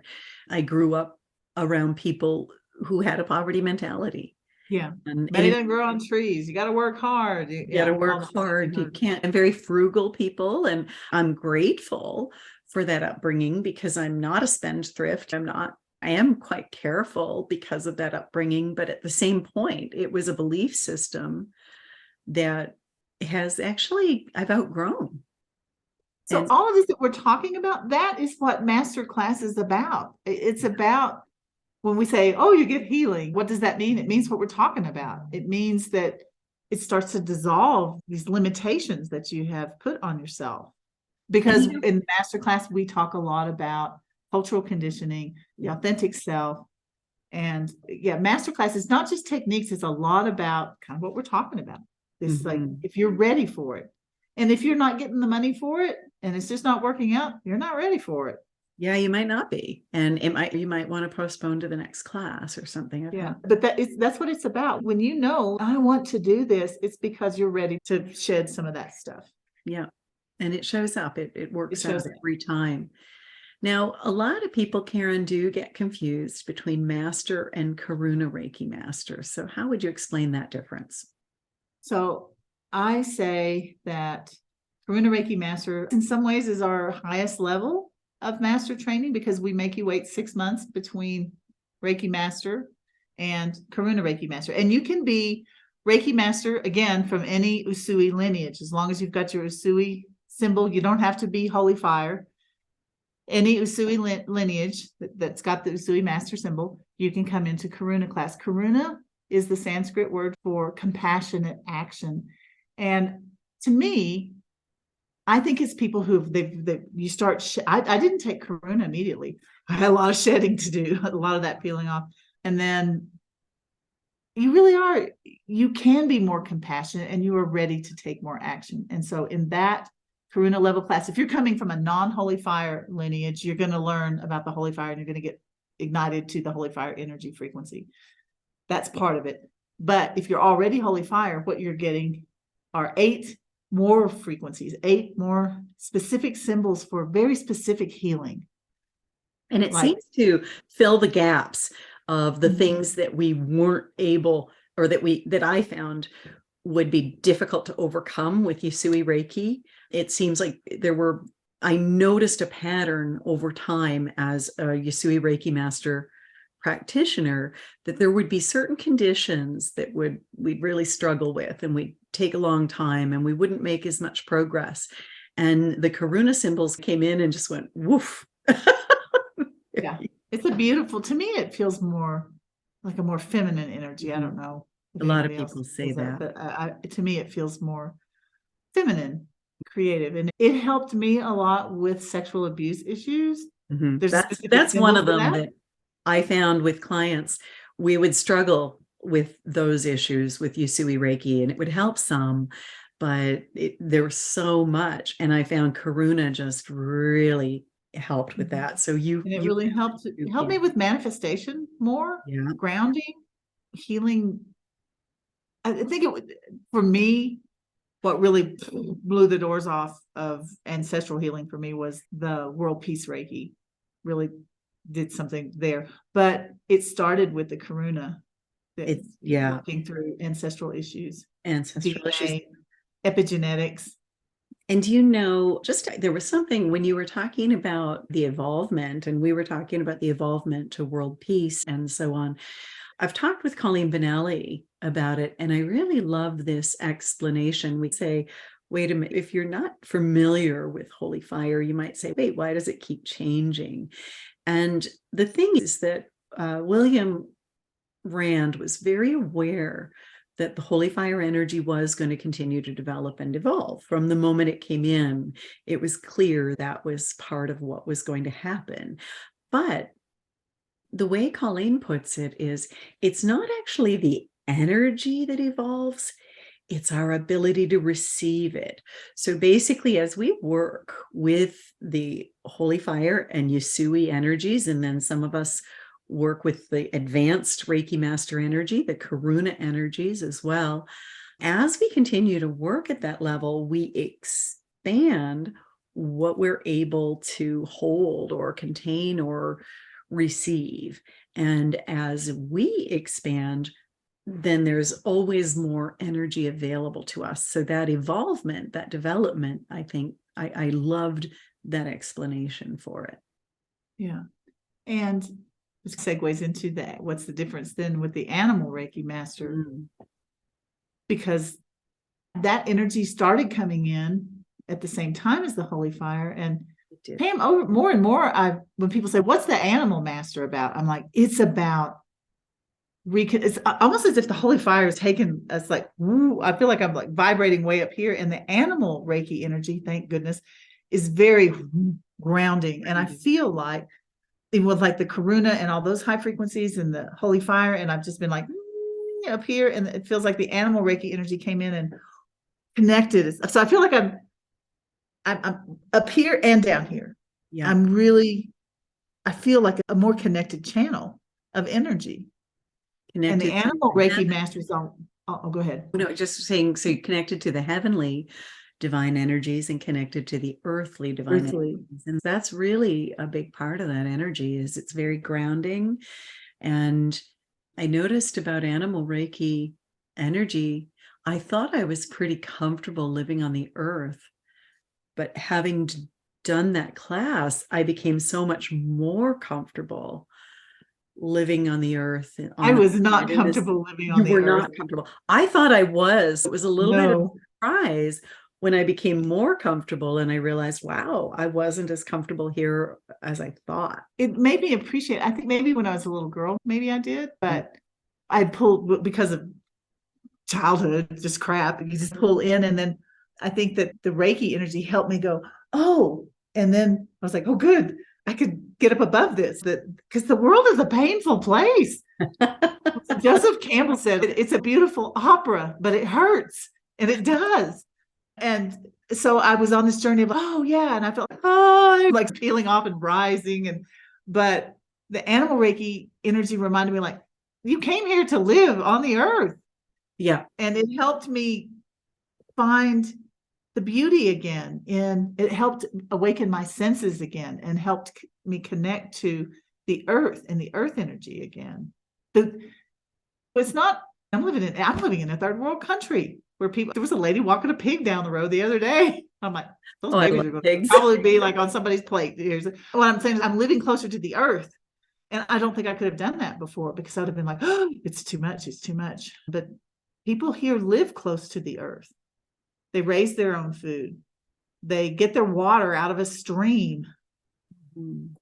I grew up around people who had a poverty mentality. Yeah. And money doesn't grow on trees. You got to work hard. You got to work hard. You can't. I'm very frugal people, and I'm grateful for that upbringing because I'm not a spendthrift. I am quite careful because of that upbringing. But at the same point, it was a belief system that has actually, I've outgrown. So all of this that we're talking about, that is what master class is about. It's about when we say, oh, you get healing, what does that mean? It means what we're talking about. It means that it starts to dissolve these limitations that you have put on yourself. Because in master class, we talk a lot about cultural conditioning, the authentic self. And master class is not just techniques. It's a lot about kind of what we're talking about. It's like, Mhm. if you're ready for it. And if you're not getting the money for it and it's just not working out, you're not ready for it. Yeah, you might not be. And you might want to postpone to the next class or something. Yeah. But that's what it's about. When you know, I want to do this, it's because you're ready to shed some of that stuff. Yeah. And it shows up. It It works shows out up. every time. Now, a lot of people, Karen, do get confused between Master and Karuna Reiki Master. So how would you explain that difference? So I say that Karuna Reiki Master in some ways is our highest level of master training, because we make you wait 6 months between Reiki Master and Karuna Reiki Master. And you can be Reiki Master, again, from any Usui lineage. As long as you've got your Usui symbol, you don't have to be Holy Fire. Any Usui lineage that's got the Usui Master symbol, you can come into Karuna class. Karuna is the Sanskrit word for compassionate action. And to me, I think it's people you start, I didn't take Karuna immediately. I had a lot of shedding to do, a lot of that peeling off. And then you can be more compassionate and you are ready to take more action. And so in that Karuna level class, if you're coming from a non-Holy Fire lineage, you're going to learn about the Holy Fire and you're going to get ignited to the Holy Fire energy frequency. That's part of it. But if you're already Holy Fire, what you're getting are 8 more frequencies, 8 more specific symbols for very specific healing. And it seems to fill the gaps of the things that we weren't able, or that I found would be difficult to overcome with Usui Reiki. It seems like I noticed a pattern over time as a Usui Reiki Master practitioner, that there would be certain conditions that we'd really struggle with, and we'd take a long time and we wouldn't make as much progress. And the Karuna symbols came in and just went woof. Yeah, it's to me, it feels more like a more feminine energy. I don't know. A lot of people say that. But to me, it feels more feminine, creative. And it helped me a lot with sexual abuse issues. Mm-hmm. That's one of them that I found with clients. We would struggle with those issues with Usui Reiki, and it would help some, but there was so much. And I found Karuna just really helped with that. So it really helped me with manifestation more, grounding, healing. I think for me, what really blew the doors off of ancestral healing for me was the World Peace Reiki. Really did something there, but it started with the Karuna. Working through ancestral issues, DNA, epigenetics. And there was something when you were talking about the evolvement, and we were talking about the evolvement to world peace and so on. I've talked with Colleen Benelli about it, and I really love this explanation. We say, wait a minute, if you're not familiar with Holy Fire, you might say, wait, why does it keep changing? And the thing is that William Rand was very aware that the Holy Fire energy was going to continue to develop and evolve. From the moment it came in, it was clear that was part of what was going to happen. But the way Colleen puts it is, it's not actually the energy that evolves, it's our ability to receive it. So basically, as we work with the Holy Fire and Usui energies, and then some of us work with the advanced Reiki Master energy, the Karuna energies as well, as we continue to work at that level, we expand what we're able to hold or contain or receive. And as we expand, then there's always more energy available to us. So that evolvement, that development, I think I loved that explanation for it. Yeah. And this segues into that. What's the difference then with the animal Reiki Master? Because that energy started coming in at the same time as the Holy Fire, and came over more and more. When people say, what's the animal master about? I'm like, it's about it's almost as if the Holy Fire is taking us like, woo, I feel like I'm like vibrating way up here. And the animal Reiki energy, thank goodness, is very grounding. And I feel like it was like the Karuna and all those high frequencies and the Holy Fire. And I've just been like up here, and it feels like the animal Reiki energy came in and connected. So I feel like I'm up here and down here. Yeah. I feel like a more connected channel of energy. And the Connected to animal the Reiki masters, I'll go ahead. no, just saying, so you're connected to the heavenly divine energies and connected to the earthly divine energies. And that's really a big part of that energy, is it's very grounding. And I noticed about animal Reiki energy, I thought I was pretty comfortable living on the earth, but having done that class, I became so much more comfortable living on the earth. I was not comfortable living on the earth. You were not comfortable. I thought I was. It was a little bit of a surprise when I became more comfortable and I realized, wow, I wasn't as comfortable here as I thought. It made me appreciate, I think maybe when I was a little girl, maybe I did, but I pulled because of childhood, just crap. You just pull in. And then I think that the Reiki energy helped me go, oh, and then I was like, oh, good. I could get up above this, because the world is a painful place. Joseph Campbell said, it's a beautiful opera, but it hurts. And it does. And so I was on this journey of, oh yeah. And I felt like, oh, I'm like peeling off and rising. But the animal Reiki energy reminded me, like, you came here to live on the earth. Yeah. And it helped me find the beauty again. And it helped awaken my senses again and helped me connect to the earth and the earth energy again. It's not, I'm living in a third world country where there was a lady walking a pig down the road the other day. I'm like, those babies are going to probably be like on somebody's plate. What I'm saying is I'm living closer to the earth. And I don't think I could have done that before, because I'd have been like, oh, it's too much. It's too much. But people here live close to the earth. They raise their own food. They get their water out of a stream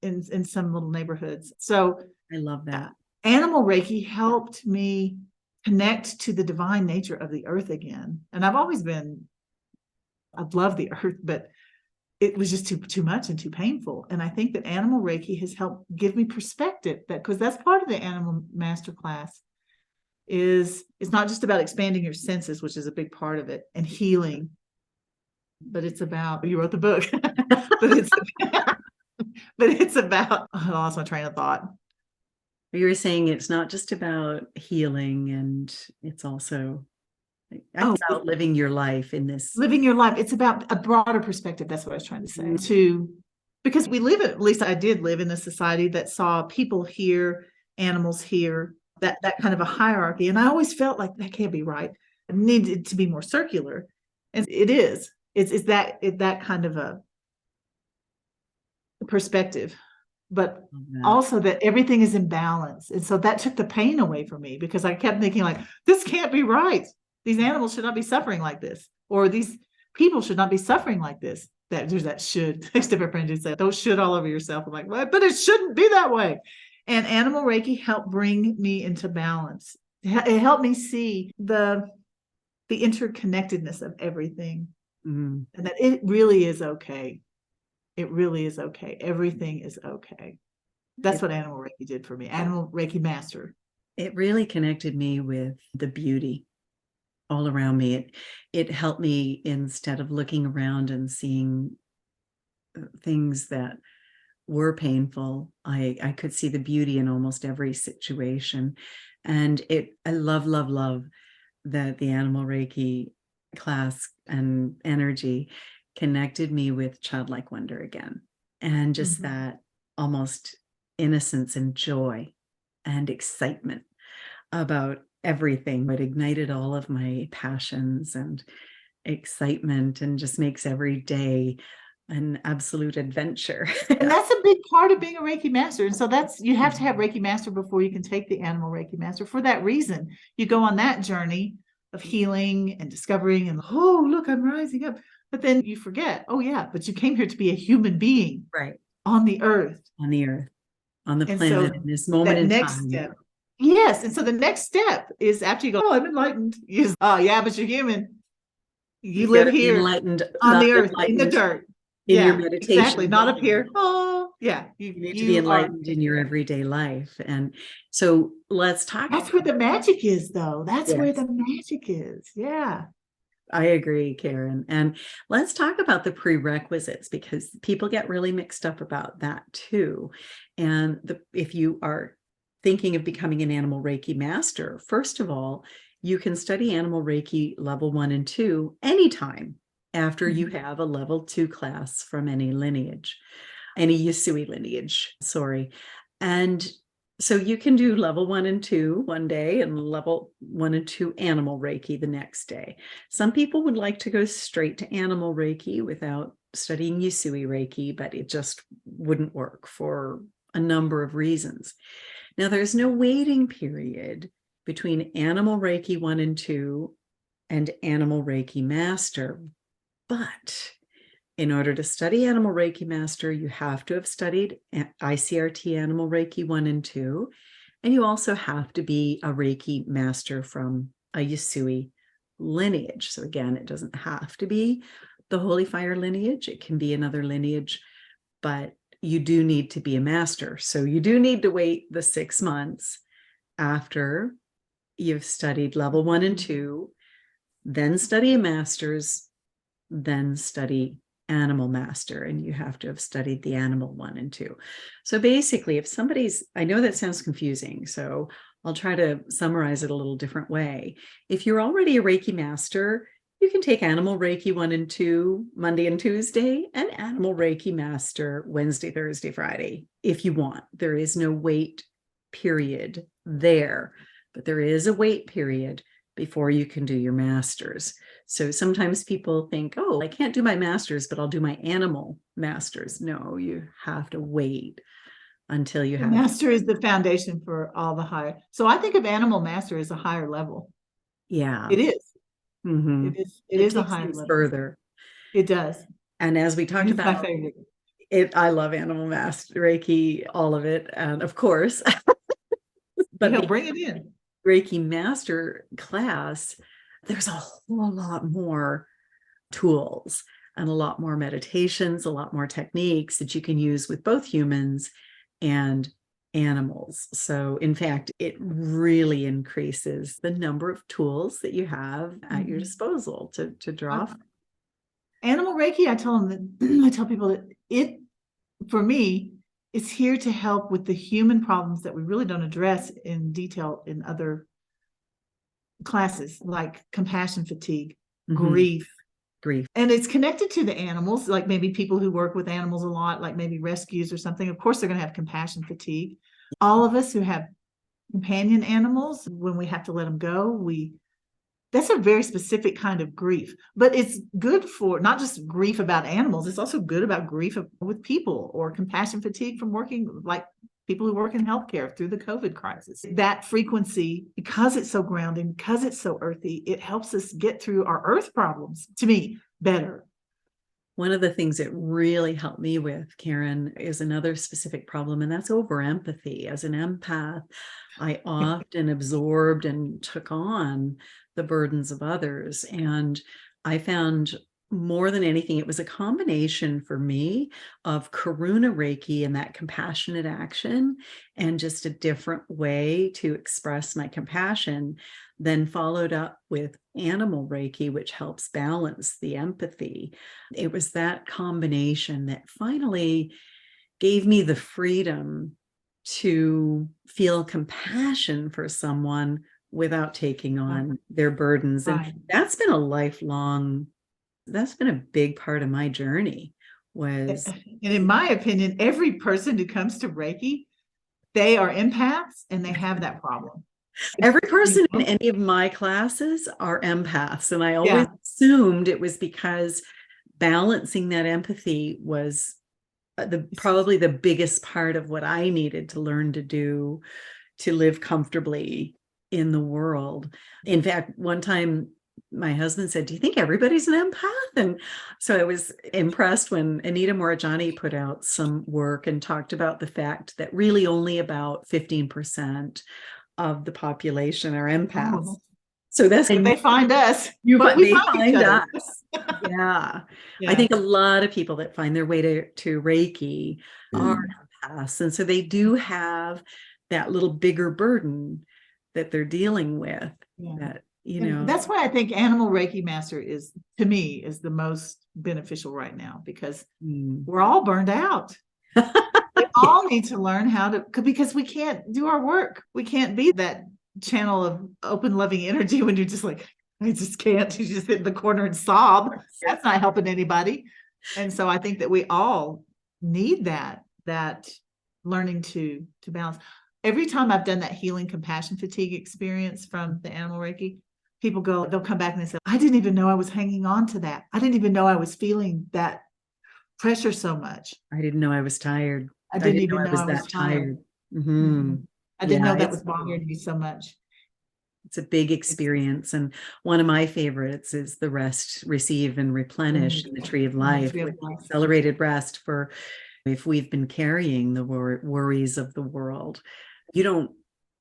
in some little neighborhoods. So I love that. Animal Reiki helped me connect to the divine nature of the earth again. And I've loved the earth, but it was just too much and too painful. And I think that Animal Reiki has helped give me perspective, because that's part of the Animal Masterclass. It's not just about expanding your senses, which is a big part of it, and healing, but it's about, you wrote the book, but it's about, I lost my train of thought. You were saying it's not just about healing, and it's also about living your life in this. Living your life. It's about a broader perspective. That's what I was trying to say. Because we live, at least I did live in a society that saw people here, animals here, that kind of a hierarchy. And I always felt like that can't be right. It needed to be more circular. And it is. It's that kind of a perspective, but also that everything is in balance. And so that took the pain away from me, because I kept thinking, like, this can't be right. These animals should not be suffering like this, or these people should not be suffering like this. There's that should. I used to have a friend who said, don't should all over yourself. I'm like, what? But it shouldn't be that way. And Animal Reiki helped bring me into balance. It helped me see the interconnectedness of everything, and that it really is okay. It really is okay. Everything is okay. That's what Animal Reiki did for me. Animal Reiki Master. It really connected me with the beauty all around me. It helped me, instead of looking around and seeing things that were painful, I could see the beauty in almost every situation. And I love that the Animal Reiki class and energy connected me with childlike wonder again, and just that almost innocence and joy and excitement about everything. It ignited all of my passions and excitement, and just makes every day an absolute adventure. And that's a big part of being a Reiki Master. And so you have to have Reiki Master before you can take the Animal Reiki Master. For that reason, you go on that journey of healing and discovering, and oh, look, I'm rising up. But then you forget, oh yeah, but you came here to be a human being, right, on the earth, on the planet, in this moment in time. Step, yes. And so the next step is, after you go, oh, I'm enlightened. Oh yeah, but you're human. You live here, enlightened on the earth, in the dirt. In your meditation. Exactly. Not up here. Oh, yeah. You need to be enlightened in your everyday life. And so let's talk. That's where the magic is, though. That's where the magic is. Yeah. I agree, Karen. And let's talk about the prerequisites because people get really mixed up about that too. And if you are thinking of becoming an animal Reiki master, first of all, you can study animal Reiki level 1 and 2 anytime after you have a level 2 class from any lineage, any Yusui lineage, sorry. And so you can do level 1 and 2 one day and level 1 and 2 animal Reiki the next day. Some people would like to go straight to animal Reiki without studying Yusui Reiki, but it just wouldn't work for a number of reasons. Now, there's no waiting period between animal Reiki 1 and 2 and animal Reiki Master, but in order to study Animal Reiki Master, you have to have studied ICRT Animal Reiki 1 and 2, and you also have to be a Reiki Master from a Yusui lineage. So again, it doesn't have to be the Holy Fire lineage. It can be another lineage, but you do need to be a master. So you do need to wait the 6 months after you've studied level 1 and 2, then study a master's, then study animal master, and you have to have studied the animal 1 and 2. So basically, if somebody's, I know that sounds confusing, so I'll try to summarize it a little different way. If you're already a Reiki master, you can take animal Reiki 1 and 2 Monday and Tuesday, and animal Reiki master Wednesday, Thursday, Friday, if you want. There is no wait period there, but there is a wait period before you can do your masters. So sometimes people think, oh, I can't do my masters, but I'll do my animal masters. No, you have to wait until you have. Master is the foundation for all the higher. So I think of animal master as a higher level. Yeah. It is. Mm-hmm. It is a takes higher things level. further. It does. And as we talked It's about, my favorite. I love animal master Reiki, all of it, and of course. But he'll bring it in. Reiki Master class, there's a whole lot more tools and a lot more meditations, a lot more techniques that you can use with both humans and animals. So in fact, it really increases the number of tools that you have at your disposal to draw from. Animal Reiki, I tell them that I tell people that it, for me, it's here to help with the human problems that we really don't address in detail in other classes, like compassion fatigue, grief. And it's connected to the animals, like maybe people who work with animals a lot, like maybe rescues or something. Of course, they're going to have compassion fatigue. All of us who have companion animals, when we have to let them go, that's a very specific kind of grief, but it's good for not just grief about animals. It's also good about grief with people, or compassion fatigue from working, like people who work in healthcare through the COVID crisis. That frequency, because it's so grounding, because it's so earthy, it helps us get through our earth problems, to me, better. One of the things that really helped me with, Karen, is another specific problem, and that's over empathy. As an empath, I often absorbed and took on the burdens of others. And I found more than anything, it was a combination for me of Karuna Reiki and that compassionate action, and just a different way to express my compassion, then followed up with animal Reiki, which helps balance the empathy. It was that combination that finally gave me the freedom to feel compassion for someone without taking on their burdens. And that's been a big part of my journey. And in my opinion, every person who comes to Reiki, they are empaths and they have that problem. Every person in any of my classes are empaths. And I always assumed it was because balancing that empathy was probably the biggest part of what I needed to learn to do to live comfortably in the world. In fact, one time my husband said, "Do you think everybody's an empath?" And so I was impressed when Anita Morajani put out some work and talked about the fact that really only about 15% of the population are empaths. Oh. So that's when they find us. They find us. Yeah. I think a lot of people that find their way to Reiki are empaths. And so they do have that little bigger burden that they're dealing with that you And know. that's why I think Animal Reiki Master is, to me, is the most beneficial right now, because we're all burned out. We all need to learn how to, because we can't do our work. We can't be that channel of open, loving energy when you're just like, I just can't. You just sit in the corner and sob. That's not helping anybody. And so I think that we all need that learning to balance. Every time I've done that healing compassion fatigue experience from the Animal Reiki, people they'll come back and they say, I didn't even know I was hanging on to that. I didn't even know I was feeling that pressure so much. I didn't know I was tired. I didn't even know I was that tired. I didn't know that was bothering me so much. It's a big experience. And one of my favorites is the rest, receive, and replenish in the Tree of Life, with accelerated rest for if we've been carrying the worries of the world. You don't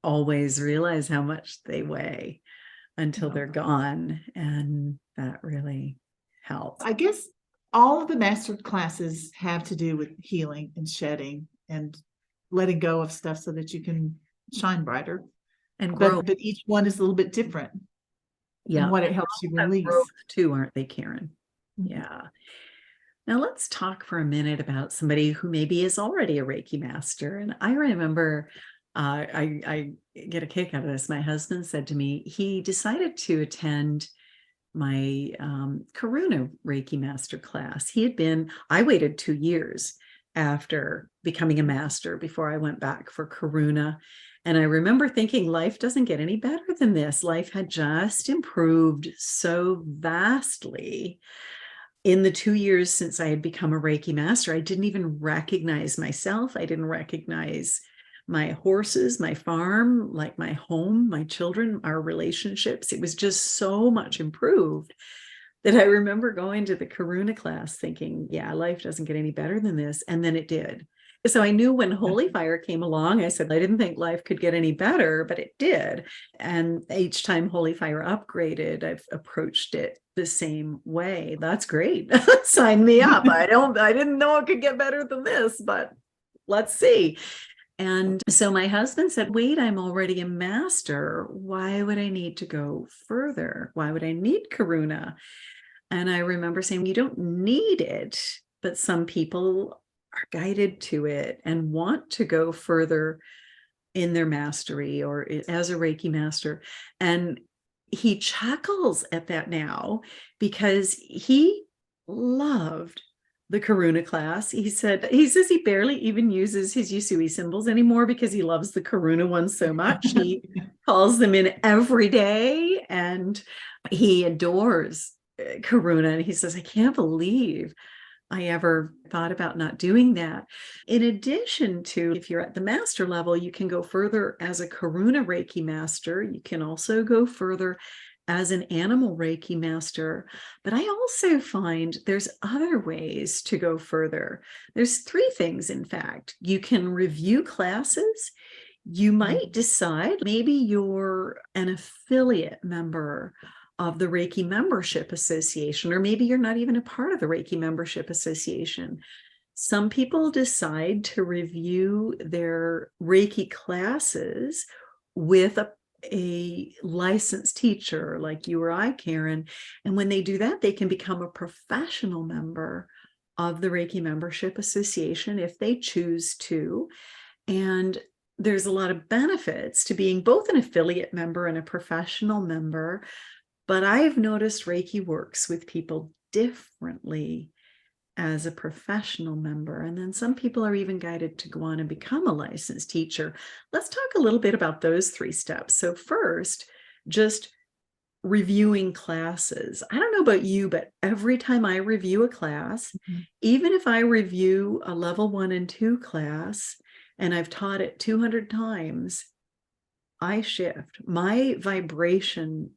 always realize how much they weigh until they're gone. And that really helps. I guess all of the master classes have to do with healing and shedding and letting go of stuff so that you can shine brighter and grow. But each one is a little bit different. Yeah. And what it helps you release. Growth too, aren't they, Karen? Yeah. Now let's talk for a minute about somebody who maybe is already a Reiki master. And I remember I get a kick out of this. My husband said to me, he decided to attend my Karuna Reiki Master class. I waited 2 years after becoming a master before I went back for Karuna. And I remember thinking, life doesn't get any better than this. Life had just improved so vastly. In the 2 years since I had become a Reiki master, I didn't even recognize myself. I didn't recognize my horses, my farm, like my home, my children, our relationships. It was just so much improved that I remember going to the Karuna class thinking, yeah, life doesn't get any better than this. And then it did. So I knew when Holy Fire came along, I said, I didn't think life could get any better, but it did. And each time Holy Fire upgraded, I've approached it the same way. That's great. Sign me up. I didn't know it could get better than this, but let's see. And so my husband said, wait, I'm already a master. Why would I need to go further? Why would I need Karuna? And I remember saying, you don't need it, but some people are guided to it and want to go further in their mastery or as a Reiki master. And he chuckles at that now because he loved the Karuna class. He says he barely even uses his Usui symbols anymore because he loves the Karuna ones so much. He calls them in every day and he adores Karuna. And he says, I can't believe I ever thought about not doing that. In addition to, if you're at the master level, you can go further as a Karuna Reiki master. You can also go further as an animal Reiki master. But I also find there's other ways to go further. There's 3 things, in fact. You can review classes. You might decide maybe you're an affiliate member of the Reiki Membership Association, or maybe you're not even a part of the Reiki Membership Association. Some people decide to review their Reiki classes with a licensed teacher like you or I, Karen. And when they do that, they can become a professional member of the Reiki Membership Association if they choose to. And there's a lot of benefits to being both an affiliate member and a professional member. But I've noticed Reiki works with people differently as a professional member. And then some people are even guided to go on and become a licensed teacher. Let's talk a little bit about those 3 steps. So first, just reviewing classes. I don't know about you, but every time I review a class, even if I review a level 1 and 2 class, and I've taught it 200 times, I shift. My vibration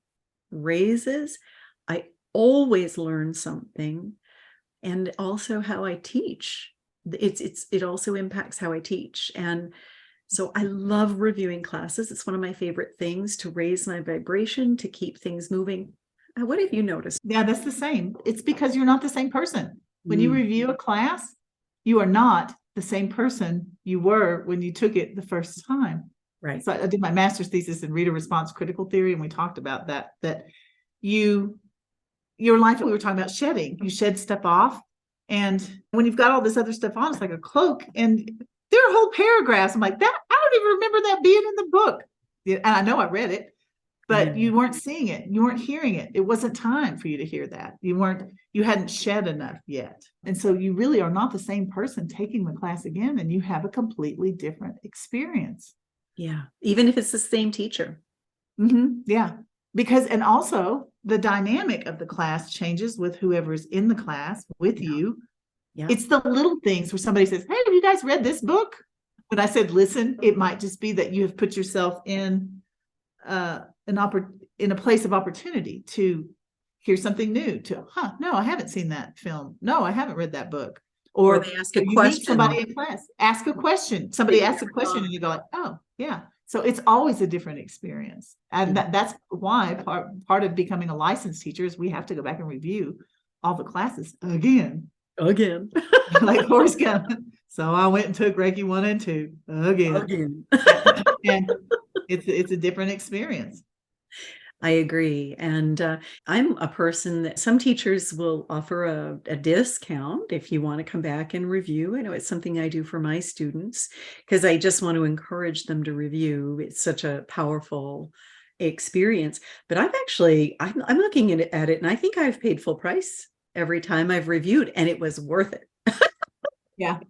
raises. I always learn something, and also how I teach. It also impacts how I teach. And so I love reviewing classes. It's one of my favorite things to raise my vibration, to keep things moving. What have you noticed? Yeah, that's the same. It's because you're not the same person. When you review a class, you are not the same person you were when you took it the first time. Right. So I did my master's thesis in reader response critical theory, and we talked about that your life, we were talking about shedding. You shed stuff off, and when you've got all this other stuff on, it's like a cloak, and there are whole paragraphs. I'm like, that I don't even remember that being in the book. And I know I read it, but you weren't seeing it, you weren't hearing it. It wasn't time for you to hear that. You hadn't shed enough yet. And so you really are not the same person taking the class again, and you have a completely different experience. Yeah. Even if it's the same teacher. Yeah. Because, and also the dynamic of the class changes with whoever's in the class with you. Yeah. It's the little things where somebody says, hey, have you guys read this book? When I said listen, it might just be that you have put yourself in in a place of opportunity to hear something new, to, no, I haven't seen that film. No, I haven't read that book. Or they ask a question. Meet somebody in class, ask a question. Somebody asks a question and you go like, oh, yeah. So it's always a different experience. And that's why part of becoming a licensed teacher is we have to go back and review all the classes again. Like Forrest Gump. So I went and took Reiki 1 and 2 again. And it's a different experience. I agree. And I'm a person that some teachers will offer a discount if you want to come back and review. I know it's something I do for my students because I just want to encourage them to review. It's such a powerful experience. But I'm looking at it, and I think I've paid full price every time I've reviewed, and it was worth it. Yeah.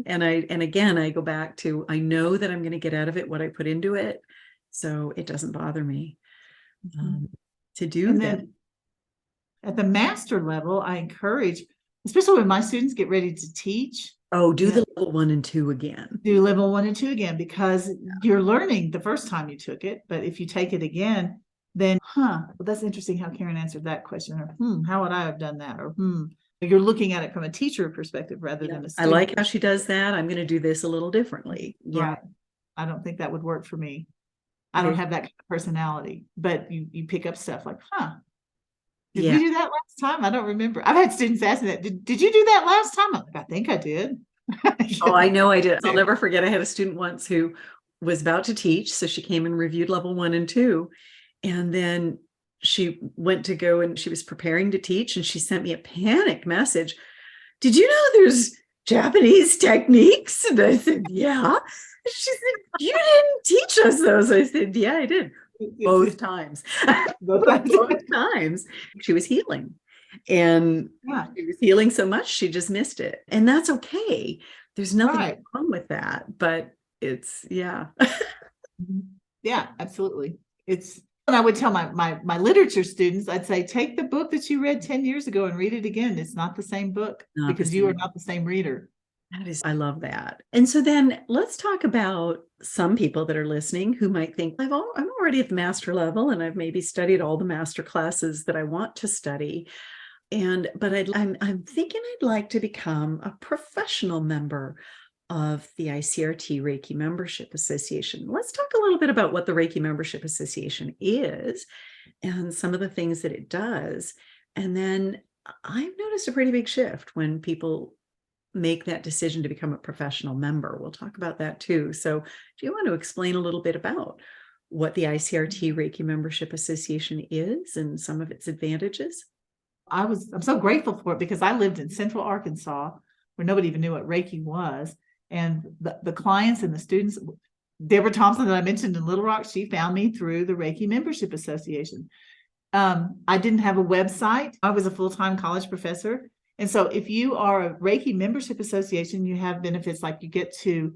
And again, I go back to, I know that I'm going to get out of it what I put into it. So it doesn't bother me to do that. Then at the master level, I encourage, especially when my students get ready to teach. Do the level 1 and 2 again. Do level 1 and 2 again, because you're learning the first time you took it. But if you take it again, then, well, that's interesting how Karen answered that question. Or, how would I have done that? Or, You're looking at it from a teacher perspective rather than a student. I like how she does that. I'm going to do this a little differently. Yeah. Right. I don't think that would work for me. I don't have that kind of personality, but you pick up stuff like, did we do that last time? I don't remember. I've had students ask me that. Did you do that last time? I'm like, I think I did. Oh, I know I did. I'll never forget. I had a student once who was about to teach. So she came and reviewed level 1 and 2. And then she went to go and she was preparing to teach. And she sent me a panic message. Did you know there's Japanese techniques? And I said, yeah. She said, you didn't teach us those. I said, yeah, I did. Both times. Both times. She was healing. And she was healing so much, she just missed it. And that's okay. There's nothing wrong with that. But it's, Yeah, absolutely. And I would tell my literature students, I'd say, take the book that you read 10 years ago and read it again. It's not the same book because you are not the same reader. I love that. And so then let's talk about some people that are listening who might think, I'm already at the master level and I've maybe studied all the master classes that I want to study. But I'm thinking I'd like to become a professional member of the ICRT Reiki Membership Association. Let's talk a little bit about what the Reiki Membership Association is and some of the things that it does. And then I've noticed a pretty big shift when people make that decision to become a professional member. We'll talk about that too. So do you want to explain a little bit about what the ICRT Reiki Membership Association is and some of its advantages? I'm so grateful for it because I lived in Central Arkansas where nobody even knew what Reiki was. And the clients and the students, Deborah Thompson that I mentioned in Little Rock, she found me through the Reiki Membership Association. I didn't have a website. I was a full-time college professor. And so if you are a Reiki Membership Association, you have benefits like you get to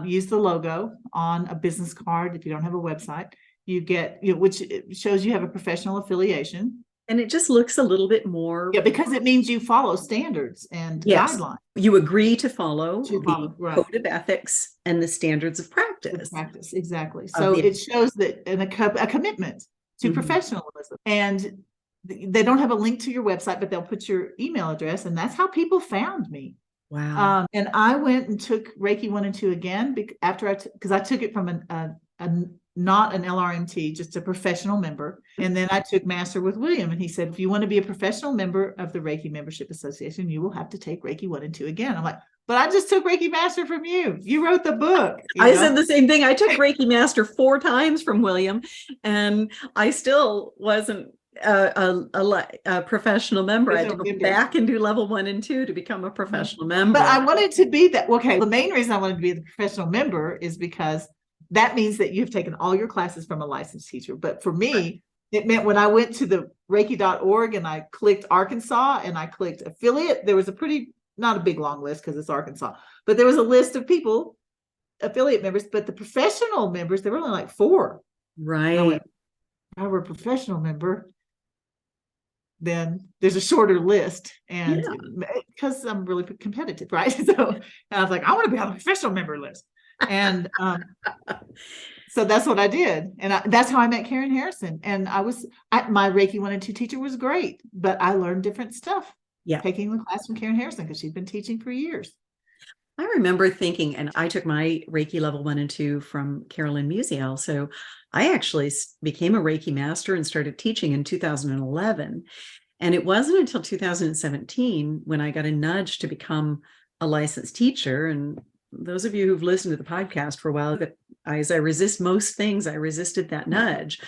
use the logo on a business card. If you don't have a website, you get, which shows you have a professional affiliation. And it just looks a little bit more. Yeah, because it means you follow standards and guidelines. You agree to follow the code of ethics and the standards of practice. Exactly. So it shows that a commitment to professionalism. And they don't have a link to your website, but they'll put your email address. And that's how people found me. Wow. And I went and took Reiki 1 and 2 again because I took it from not an LRMT, just a professional member. And then I took Master with William, and he said, if you want to be a professional member of the Reiki Membership Association, you will have to take Reiki 1 and 2 again. I'm like, but I just took Reiki Master from you. You wrote the book. I said the same thing. I took Reiki Master 4 times from William, and I still wasn't a professional member. I had to go back and do level 1 and 2 to become a professional member. But I wanted to be that. Okay, the main reason I wanted to be the professional member is because that means that you've taken all your classes from a licensed teacher. But for me, it meant when I went to the Reiki.org and I clicked Arkansas and I clicked affiliate, there was not a big long list because it's Arkansas, but there was a list of people, affiliate members, but the professional members, there were only like 4. Right. If I were a professional member, then there's a shorter list, and because I'm really competitive, right? So I was like, I want to be on a professional member list. And so that's what I did. And that's how I met Karen Harrison. And my Reiki 1 and 2 teacher was great, but I learned different stuff. Yeah. Taking the class from Karen Harrison because she's been teaching for years. I remember thinking, and I took my Reiki level 1 and 2 from Carolyn Musial. So I actually became a Reiki master and started teaching in 2011. And it wasn't until 2017 when I got a nudge to become a licensed teacher. And those of you who've listened to the podcast for a while, as I resist most things, I resisted that nudge.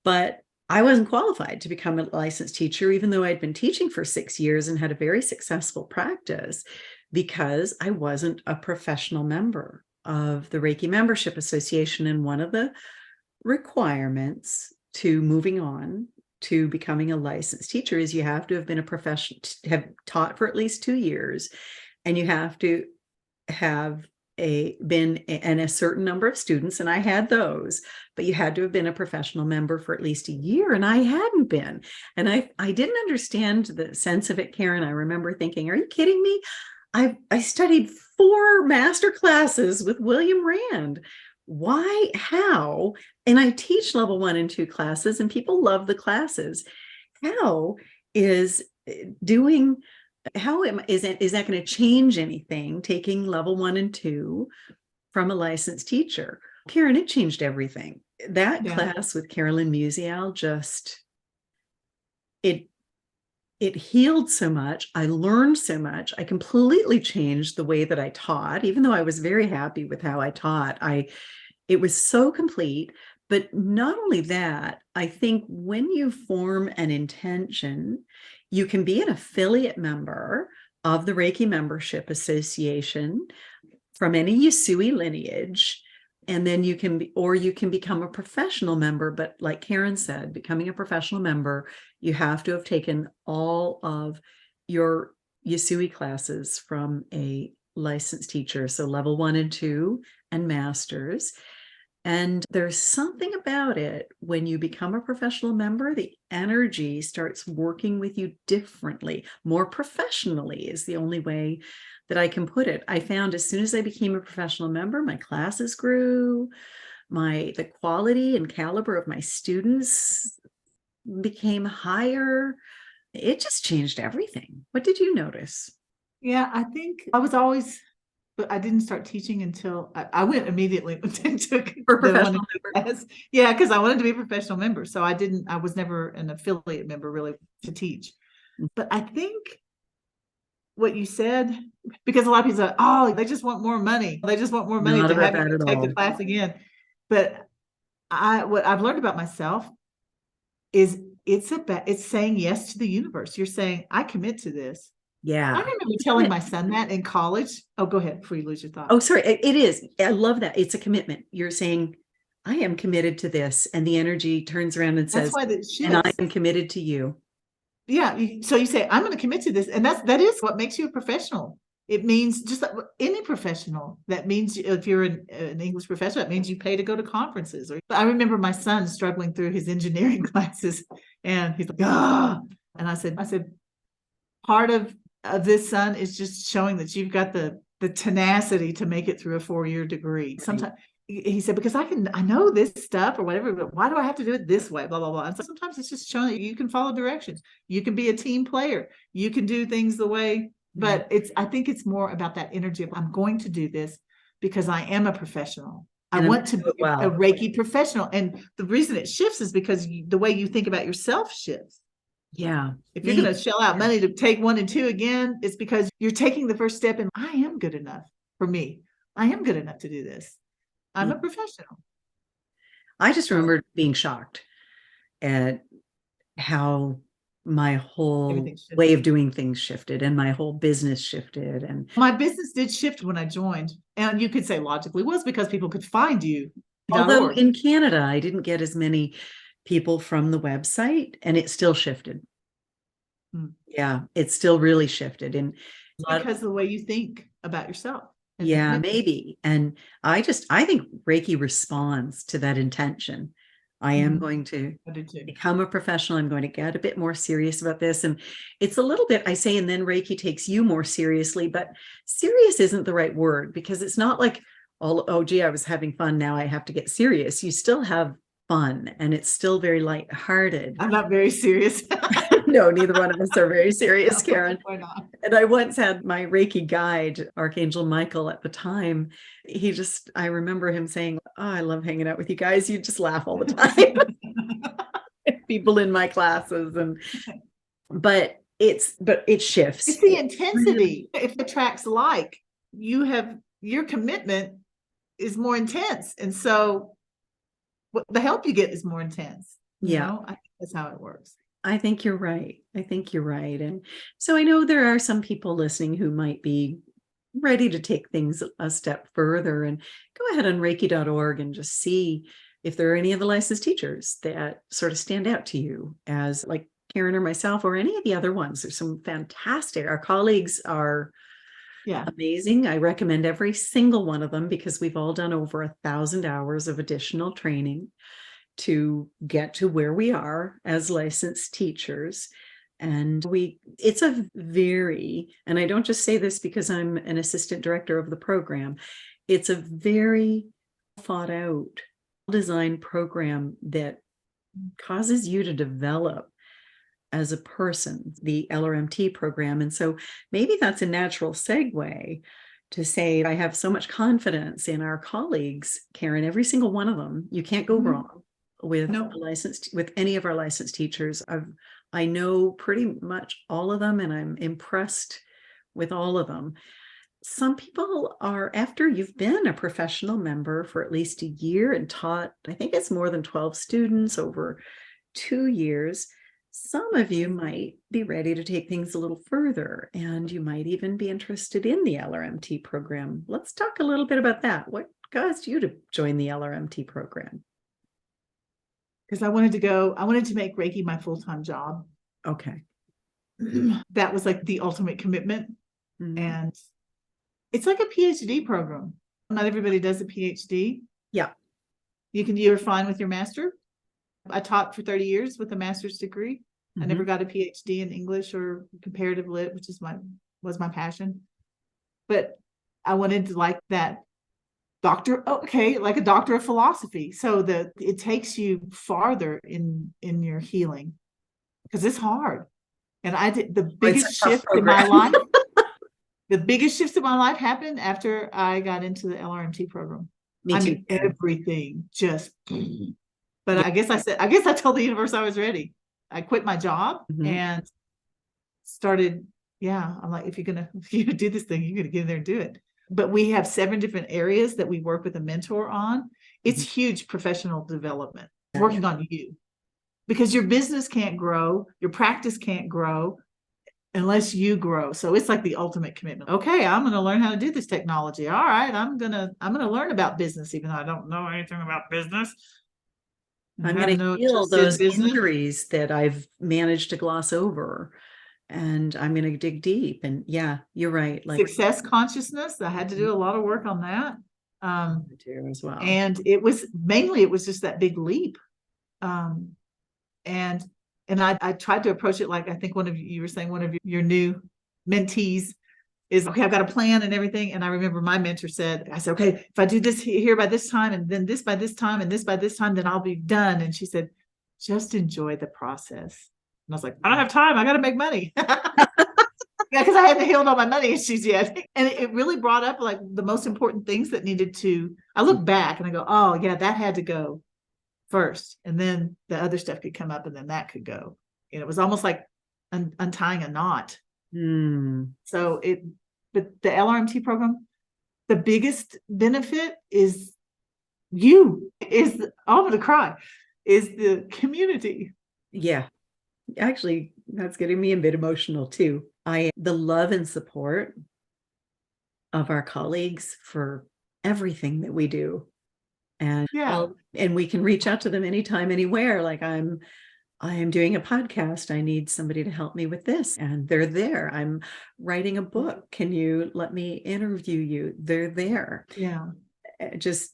But I wasn't qualified to become a licensed teacher, even though I'd been teaching for 6 years and had a very successful practice, because I wasn't a professional member of the Reiki Membership Association. And one of the requirements to moving on to becoming a licensed teacher is you have to have been a professional, have taught for at least 2 years, and you have to have been in a certain number of students, and I had those, but you had to have been a professional member for at least a year, and I hadn't been. And I didn't understand the sense of it, Karen. I remember thinking, are you kidding me? I studied 4 master classes with William Rand. Why? How? And I teach level 1 and 2 classes, and people love the classes. How is that going to change anything, taking level 1 and 2 from a licensed teacher? Karen, it changed everything. That class with Carolyn Musial it healed so much. I learned so much. I completely changed the way that I taught, even though I was very happy with how I taught. It was so complete. But not only that, I think when you form an intention, you can be an affiliate member of the Reiki Membership Association from any Yusui lineage. And then you can become a professional member. But like Karen said, becoming a professional member, you have to have taken all of your Yusui classes from a licensed teacher. So level 1 and 2 and masters. And there's something about it when you become a professional member, the energy starts working with you differently, more professionally is the only way that I can put it. I found as soon as I became a professional member, my classes grew, the quality and caliber of my students became higher. It just changed everything. What did you notice? Yeah, I think I was always, but I didn't start teaching until I went immediately and took for professional member. Yeah, because I wanted to be a professional member. So I was never an affiliate member really to teach. But I think what you said, because a lot of people say, oh, they just want more money. They just want more money to have you take the class again. But what I've learned about myself is it's saying yes to the universe. You're saying, I commit to this. Yeah. I remember telling my son that in college. Oh, go ahead before you lose your thought. Oh, sorry. It is. I love that. It's a commitment. You're saying, I am committed to this. And the energy turns around and says, and I am committed to you. Yeah. So you say, I'm going to commit to this. And that is what makes you a professional. It means just like any professional. That means if you're an English professor, that means you pay to go to conferences. But I remember my son struggling through his engineering classes, and he's like, ah. And I said, part of this, son, is just showing that you've got the tenacity to make it through a 4-year degree. Sometimes he said, because I know this stuff or whatever, but why do I have to do it this way? Blah, blah, blah. And so sometimes it's just showing that you can follow directions. You can be a team player. You can do things the way. But I think it's more about that energy of I'm going to do this because I am a professional. I want to be a Reiki professional. And the reason it shifts is because the way you think about yourself shifts. Yeah. If you're going to shell out money to take 1 and 2 again, it's because you're taking the first step and I am good enough for me. I am good enough to do this. I'm a professional. I just remember being shocked at how my whole way of doing things shifted and my whole business shifted. And my business did shift when I joined. And you could say logically was because people could find you. Although in Canada, I didn't get as many people from the website, and it still shifted. Yeah, it still really shifted. And because of the way you think about yourself. Yeah, maybe. And I think Reiki responds to that intention. I am going to become a professional. I'm going to get a bit more serious about this. And it's a little bit, I say, and then Reiki takes you more seriously, but serious isn't the right word, because it's not like, oh, gee, I was having fun, now I have to get serious. You still have fun, and it's still very lighthearted. I'm not very serious. No, neither one of us are very serious, Karen. Why not? And I once had my Reiki guide, Archangel Michael, at the time. I remember him saying, "Oh, I love hanging out with you guys. You just laugh all the time." People in my classes. But it shifts. It's the intensity. If it attracts like, your commitment is more intense. And so the help you get is more intense. I think that's how it works. I think you're right. And so I know there are some people listening who might be ready to take things a step further, and go ahead on reiki.org and just see if there are any of the licensed teachers that sort of stand out to you as, like Karen or myself or any of the other ones. There's some fantastic, our colleagues are amazing. I recommend every single one of them, because we've all done over 1,000 hours of additional training to get to where we are as licensed teachers. And it's a very, and I don't just say this because I'm an assistant director of the program, it's a very thought out design program that causes you to develop as a person, the LRMT program. And so maybe that's a natural segue to say, I have so much confidence in our colleagues, Karen, every single one of them. You can't go wrong with any of our licensed teachers. I know pretty much all of them, and I'm impressed with all of them. Some people are, after you've been a professional member for at least a year and taught, I think it's more than 12 students over 2 years, some of you might be ready to take things a little further, and you might even be interested in the LRMT program. Let's talk a little bit about that. What caused you to join the LRMT program? Because I wanted to make Reiki my full-time job. Okay. That was like the ultimate commitment. And it's like a PhD program. Not everybody does a PhD. Yeah. You're fine with your master. I taught for 30 years with a master's degree. I never got a PhD in English or comparative lit, which was my passion. But I wanted to, like that doctor, like a doctor of philosophy, so that it takes you farther in your healing, because it's hard. And I did the biggest shift in my life. The biggest shifts in my life happened after I got into the LRMT program. Me too. Everything just. But I guess I told the universe I was ready. I quit my job and started. I'm like, if you do this thing, you're gonna get in there and do it. But we have 7 different areas that we work with a mentor on. It's huge professional development, working on you, because your business can't grow, your practice can't grow unless you grow. So it's like the ultimate commitment. Okay, I'm going to learn how to do this technology. All right, I'm going to learn about business, even though I don't know anything about business. I'm going to heal those injuries that I've managed to gloss over. And I'm going to dig deep. And you're right. Like success consciousness. I had to do a lot of work on that. Too, as well. And it was just that big leap. And I tried to approach it like, I think you were saying one of your new mentees is, okay, I've got a plan and everything. And I remember my mentor said, okay, if I do this here by this time, and then this by this time, and this by this time, then I'll be done. And she said, just enjoy the process. And I was like, I don't have time. I got to make money. Because I hadn't healed all my money issues yet. And it really brought up like the most important things that needed to, I look back and I go, oh yeah, that had to go first. And then the other stuff could come up, and then that could go. it was almost like untying a knot. So but the LRMT program, the biggest benefit is I'm going to cry, is the community. Yeah. Actually, that's getting me a bit emotional too. The love and support of our colleagues for everything that we do. And and we can reach out to them anytime, anywhere. Like I am doing a podcast. I need somebody to help me with this. And they're there. I'm writing a book. Can you let me interview you? They're there. Yeah. Just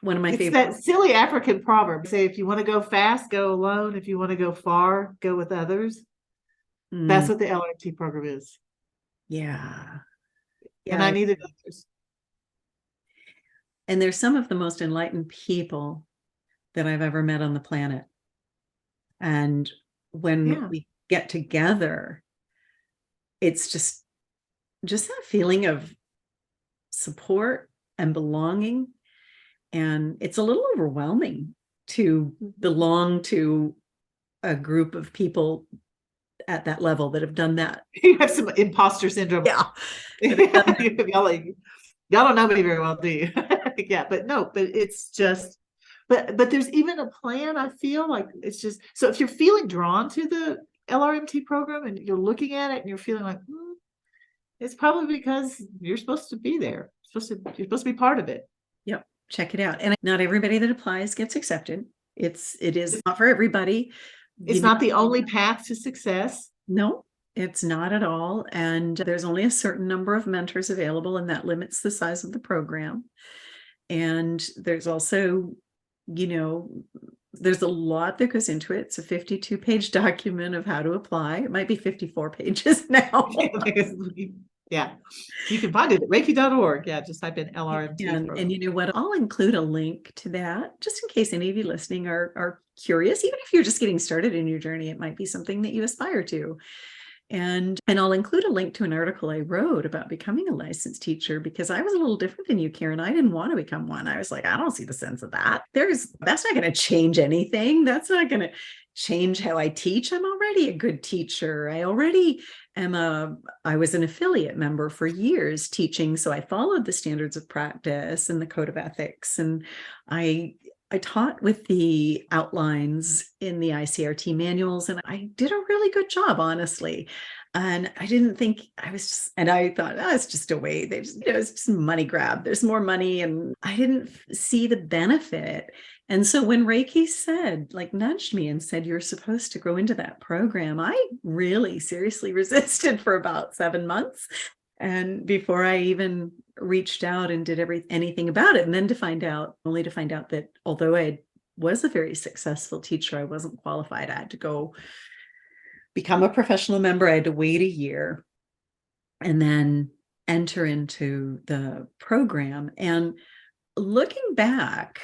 one of my favorite. That silly African proverb. Say, if you want to go fast, go alone. If you want to go far, go with others. That's what the LRMT program is. Yeah. And I needed others. And they're some of the most enlightened people that I've ever met on the planet. And when we get together, it's just that feeling of support and belonging. And it's a little overwhelming to belong to a group of people at that level that have done that. You have some imposter syndrome. Yeah. Y'all don't know me very well, do you? Yeah, but it's just, but there's even a plan. I feel like it's just, so if you're feeling drawn to the LRMT program and you're looking at it and you're feeling like, it's probably because you're supposed to be there. You're supposed to be part of it. Yep. Check it out. And not everybody that applies gets accepted. It is not for everybody. It's not the only path to success. No, it's not at all. And there's only a certain number of mentors available, and that limits the size of the program. And there's also, there's a lot that goes into it. It's a 52-page document of how to apply. It might be 54 pages now. Yeah. You can find it at reiki.org. Yeah, just type in LRMT. And you know what? I'll include a link to that just in case any of you listening are curious. Even if you're just getting started in your journey, it might be something that you aspire to. And I'll include a link to an article I wrote about becoming a licensed teacher, because I was a little different than you, Karen. I didn't want to become one. I was like, I don't see the sense of that. That's not going to change anything. That's not going to change how I teach. I'm already a good teacher. I was an affiliate member for years teaching. So I followed the standards of practice and the code of ethics. And I taught with the outlines in the ICRT manuals, and I did a really good job, honestly. And I didn't think I thought, it's just a way. It's just a money grab. There's more money. And I didn't see the benefit. And so when Reiki nudged me and said, you're supposed to go into that program, I really seriously resisted for about 7 months. And before I even reached out and did anything about it, and then only to find out that although I was a very successful teacher, I wasn't qualified. I had to go become a professional member. I had to wait a year and then enter into the program. And looking back,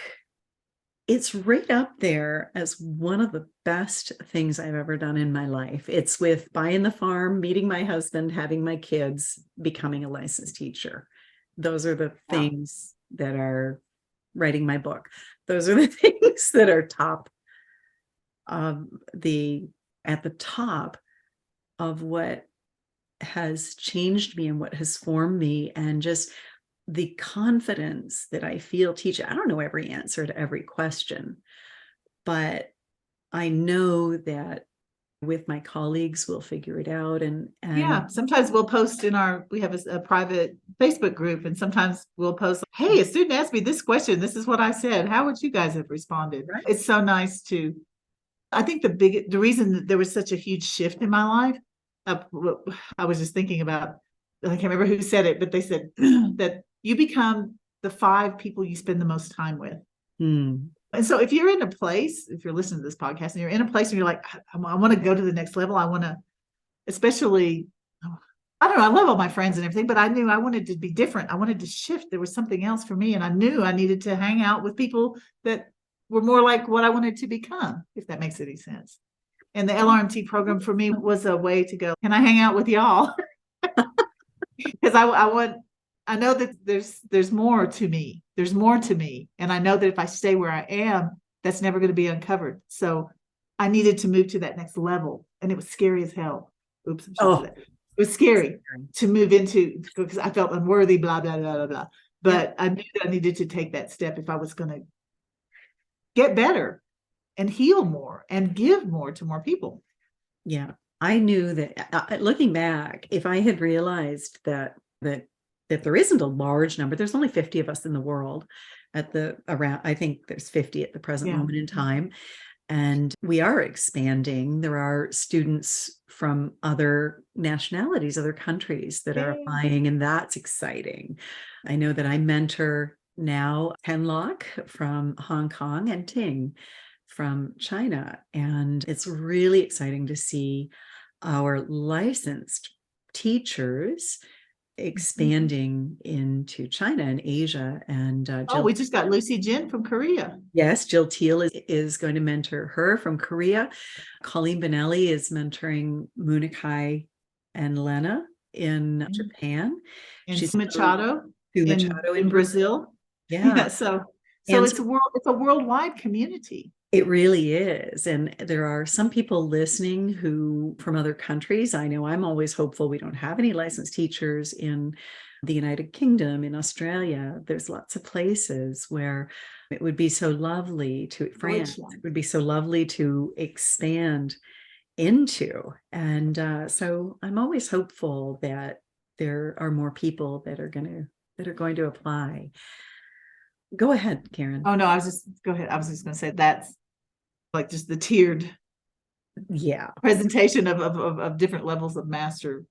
it's right up there as one of the best things I've ever done in my life. It's with buying the farm, meeting my husband, having my kids, becoming a licensed teacher. Those are the things that are writing my book. Those are the things that are at the top of what has changed me and what has formed me, and just the confidence that I feel teaching. I don't know every answer to every question, but I know that with my colleagues, we'll figure it out. And sometimes we'll post we have a private Facebook group, and sometimes we'll post, hey, a student asked me this question. This is what I said. How would you guys have responded? Right. It's so nice I think the reason that there was such a huge shift in my life, I was just thinking about, I can't remember who said it, but they said that you become the 5 people you spend the most time with. And so if you're in a place, if you're listening to this podcast and you're in a place and you're like, I want to go to the next level. I want to, especially, I don't know, I love all my friends and everything, but I knew I wanted to be different. I wanted to shift. There was something else for me. And I knew I needed to hang out with people that were more like what I wanted to become, if that makes any sense. And the LRMT program for me was a way to go, can I hang out with y'all? Because I know that there's more to me. There's more to me. And I know that if I stay where I am, that's never going to be uncovered. So I needed to move to that next level, and it was scary as hell. Oops, I shouldn't say Oh, that. It was scary to move into, because I felt unworthy, blah, blah, blah, blah, blah. But I knew that I needed to take that step if I was going to get better and heal more and give more to more people. yeah. I knew that looking back, if I had realized that there isn't a large number, there's only 50 of us in the world I think there's 50 at the present moment in time. And we are expanding. There are students from other nationalities, other countries that are applying, and that's exciting. I know that I mentor now Henlock from Hong Kong and Ting from China. And it's really exciting to see our licensed teachers expanding into China and Asia. And Jill, we just got Lucy Jin from Korea. Yes, Jill Teal is going to mentor her from Korea. Colleen Benelli is mentoring Munikai and Lena in Japan. And She's Machado in Brazil. Yeah. So it's a worldwide community. It really is. And there are some people listening who from other countries. I know I'm always hopeful. We don't have any licensed teachers in the United Kingdom, in Australia. There's lots of places where it would be so lovely to France. It would be so lovely to expand into. And so I'm always hopeful that there are more people that are going to apply. Go ahead, Karen. Oh, no, go ahead. I was just going to say that's like just the tiered presentation of different levels of mastery.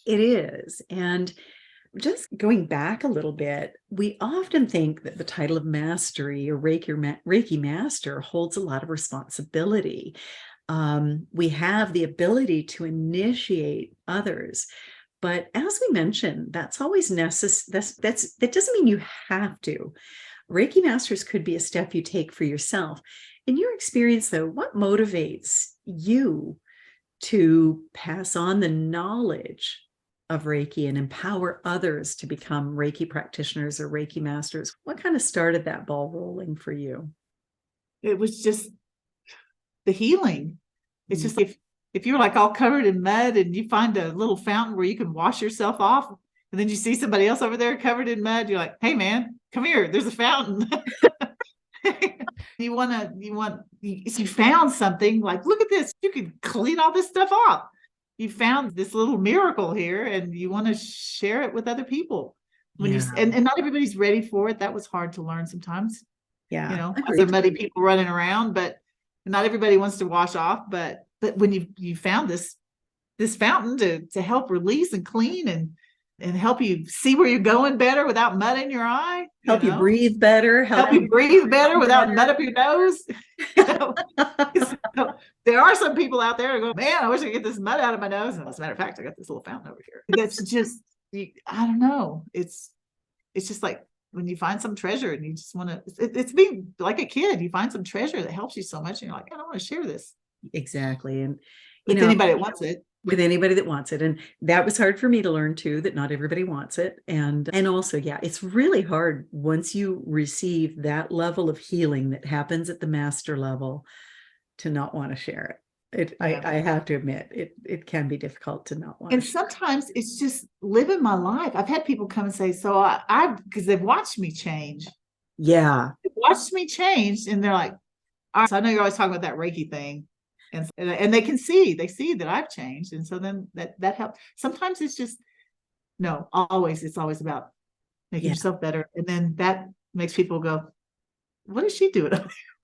It is. And just going back a little bit, we often think that the title of mastery or Reiki Master holds a lot of responsibility. We have the ability to initiate others. But as we mentioned, that's always necessary. That doesn't mean you have to. Reiki Masters could be a step you take for yourself. In your experience, though, what motivates you to pass on the knowledge of Reiki and empower others to become Reiki practitioners or Reiki Masters? What kind of started that ball rolling for you? It was just the healing. It's just if you're like all covered in mud and you find a little fountain where you can wash yourself off, and then you see somebody else over there covered in mud, you're like, hey man, come here, there's a fountain. You found something, like, look at this, you can clean all this stuff off. You found this little miracle here and you want to share it with other people. And not everybody's ready for it. That was hard to learn sometimes. There are muddy people running around, but not everybody wants to wash off. But when you found this fountain to help release and clean and help you see where you're going better without mud in your eye, help you breathe better, help you breathe better without mud up your nose. So there are some people out there who go, man, I wish I could get this mud out of my nose. And as a matter of fact, I got this little fountain over here. That's just, I don't know. It's just like when you find some treasure and you just want to, it's being like a kid. You find some treasure that helps you so much and you're like, I don't want to share this. Exactly. And anybody that wants it. With anybody that wants it. And that was hard for me to learn too, that not everybody wants it. And also, it's really hard once you receive that level of healing that happens at the master level to not want to share it. I have to admit, it can be difficult to not want. And sometimes it's just living my life. I've had people come and say, so I because they've watched me change. Yeah. They've watched me change. And they're like, all right, so I know you're always talking about that Reiki thing. And they see that I've changed. And so then that helps. Sometimes it's just, it's always about making yourself better. And then that makes people go, what is she doing?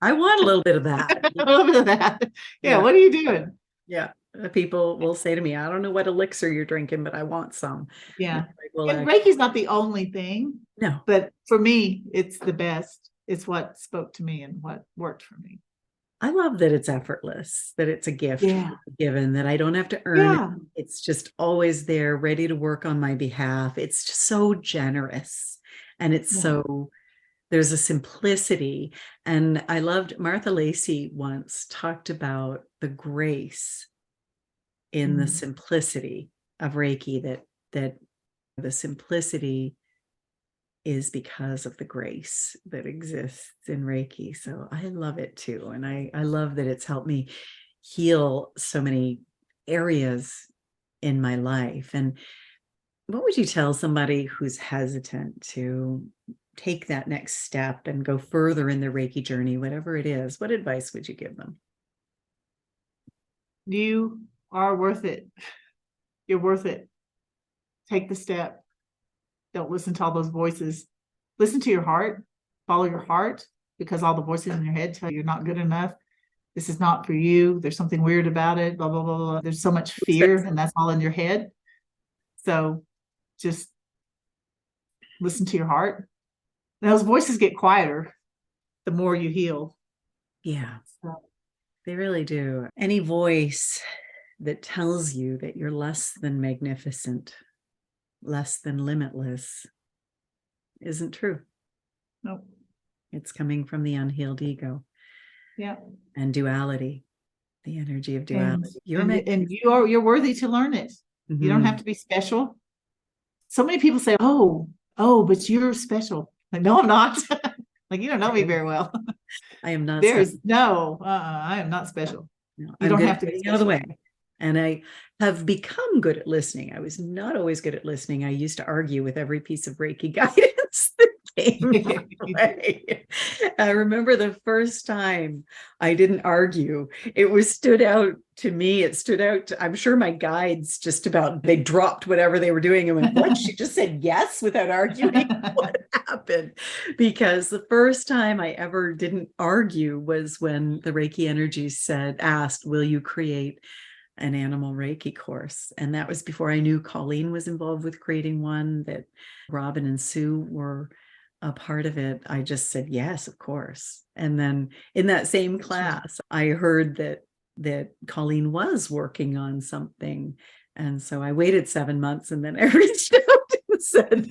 I want a little bit of that. A little bit of that. Yeah. What are you doing? Yeah. People will say to me, I don't know what elixir you're drinking, but I want some. Yeah. And Reiki's not the only thing. No. But for me, it's the best. It's what spoke to me and what worked for me. I love that it's effortless, that it's a gift given, that I don't have to earn it. It's just always there, ready to work on my behalf. It's just so generous. And it's there's a simplicity. And I loved Martha Lacey once talked about the grace in the simplicity of Reiki, that the simplicity is because of the grace that exists in Reiki. So I love it too. And I love that it's helped me heal so many areas in my life. And what would you tell somebody who's hesitant to take that next step and go further in their Reiki journey, whatever it is? What advice would you give them? You are worth it. You're worth it. Take the step. Don't listen to all those voices. Listen to your heart. Follow your heart, because all the voices in your head tell you you're not good enough. This is not for you. There's something weird about it. Blah, blah, blah, blah. There's so much fear, and that's all in your head. So just listen to your heart. And those voices get quieter the more you heal. Yeah, So, they really do. Any voice that tells you that you're less than magnificent, less than limitless, isn't true. no. It's coming from the unhealed ego. Yeah. And duality, the energy of duality. You're worthy to learn it. Mm-hmm. You don't have to be special. So many people say, oh, but you're special. Like, no, I'm not. Like, you don't know me very well. I am not. I am not special. No, you don't have to be out of the way. And I have become good at listening. I was not always good at listening. I used to argue with every piece of Reiki guidance that came my way. I remember the first time I didn't argue. It stood out to me. It stood out. I'm sure my guides just about, they dropped whatever they were doing and went, what? She just said yes without arguing? What happened? Because the first time I ever didn't argue was when the Reiki energy asked, will you create an animal Reiki course? And that was before I knew Colleen was involved with creating one, that Robin and Sue were a part of it. I just said, yes, of course. And then in that same class, I heard that Colleen was working on something. And so I waited 7 months, and then I reached out and said,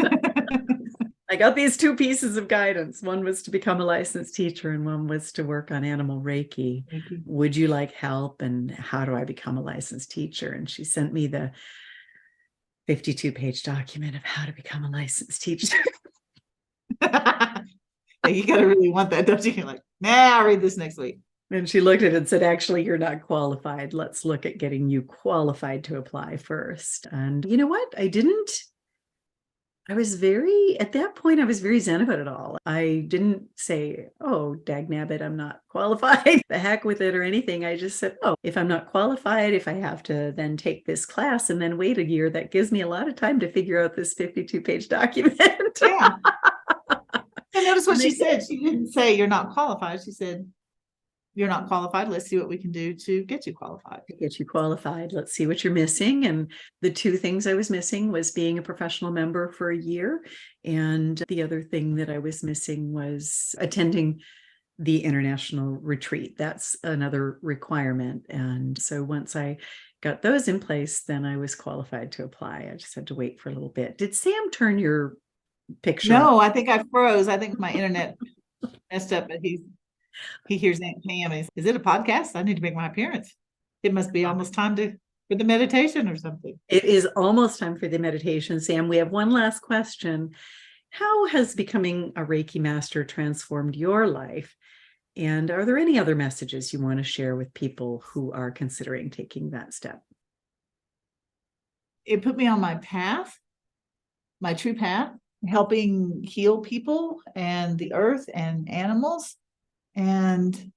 I got these 2 pieces of guidance. One was to become a licensed teacher, and one was to work on animal Reiki. Would you like help? And how do I become a licensed teacher? And she sent me the 52-page document of how to become a licensed teacher. You got to really want that, don't you? You're like, I'll read this next week. And she looked at it and said, actually, you're not qualified. Let's look at getting you qualified to apply first. And you know what? At that point, I was very zen about it all. I didn't say, oh, dagnabbit, I'm not qualified. The heck with it or anything. I just said, oh, if I'm not qualified, if I have to then take this class and then wait a year, that gives me a lot of time to figure out this 52-page document. Yeah. And notice what she said. She didn't say you're not qualified. She said, you're not qualified. Let's see what we can do to get you qualified. Let's see what you're missing. And the 2 things I was missing was being a professional member for a year. And the other thing that I was missing was attending the international retreat. That's another requirement. And so once I got those in place, then I was qualified to apply. I just had to wait for a little bit. Did Sam turn your picture? No, I think I froze. I think my internet messed up, but he hears Aunt Pam. Is it a podcast? I need to make my appearance. It must be almost time for the meditation or something. It is almost time for the meditation, Sam. We have one last question. How has becoming a Reiki Master transformed your life? And are there any other messages you want to share with people who are considering taking that step? It put me on my path, my true path, helping heal people and the earth and animals. And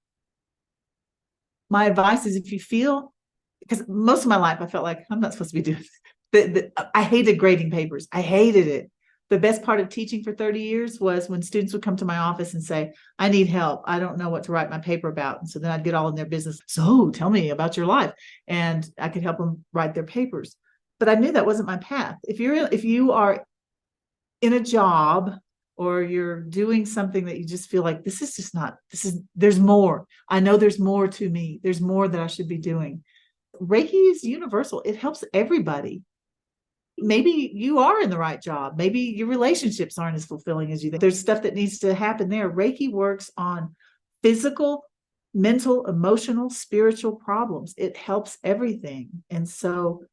my advice is, if you feel, because most of my life I felt like I'm not supposed to be doing this. I hated grading papers. I hated it. The best part of teaching for 30 years was when students would come to my office and say, I need help. I don't know what to write my paper about. And so then I'd get all in their business. So tell me about your life. And I could help them write their papers. But I knew that wasn't my path. If you are in a job, or you're doing something that you just feel like there's more. I know there's more to me. There's more that I should be doing. Reiki is universal. It helps everybody. Maybe you are in the right job. Maybe your relationships aren't as fulfilling as you think. There's stuff that needs to happen there. Reiki works on physical, mental, emotional, spiritual problems. It helps everything. And so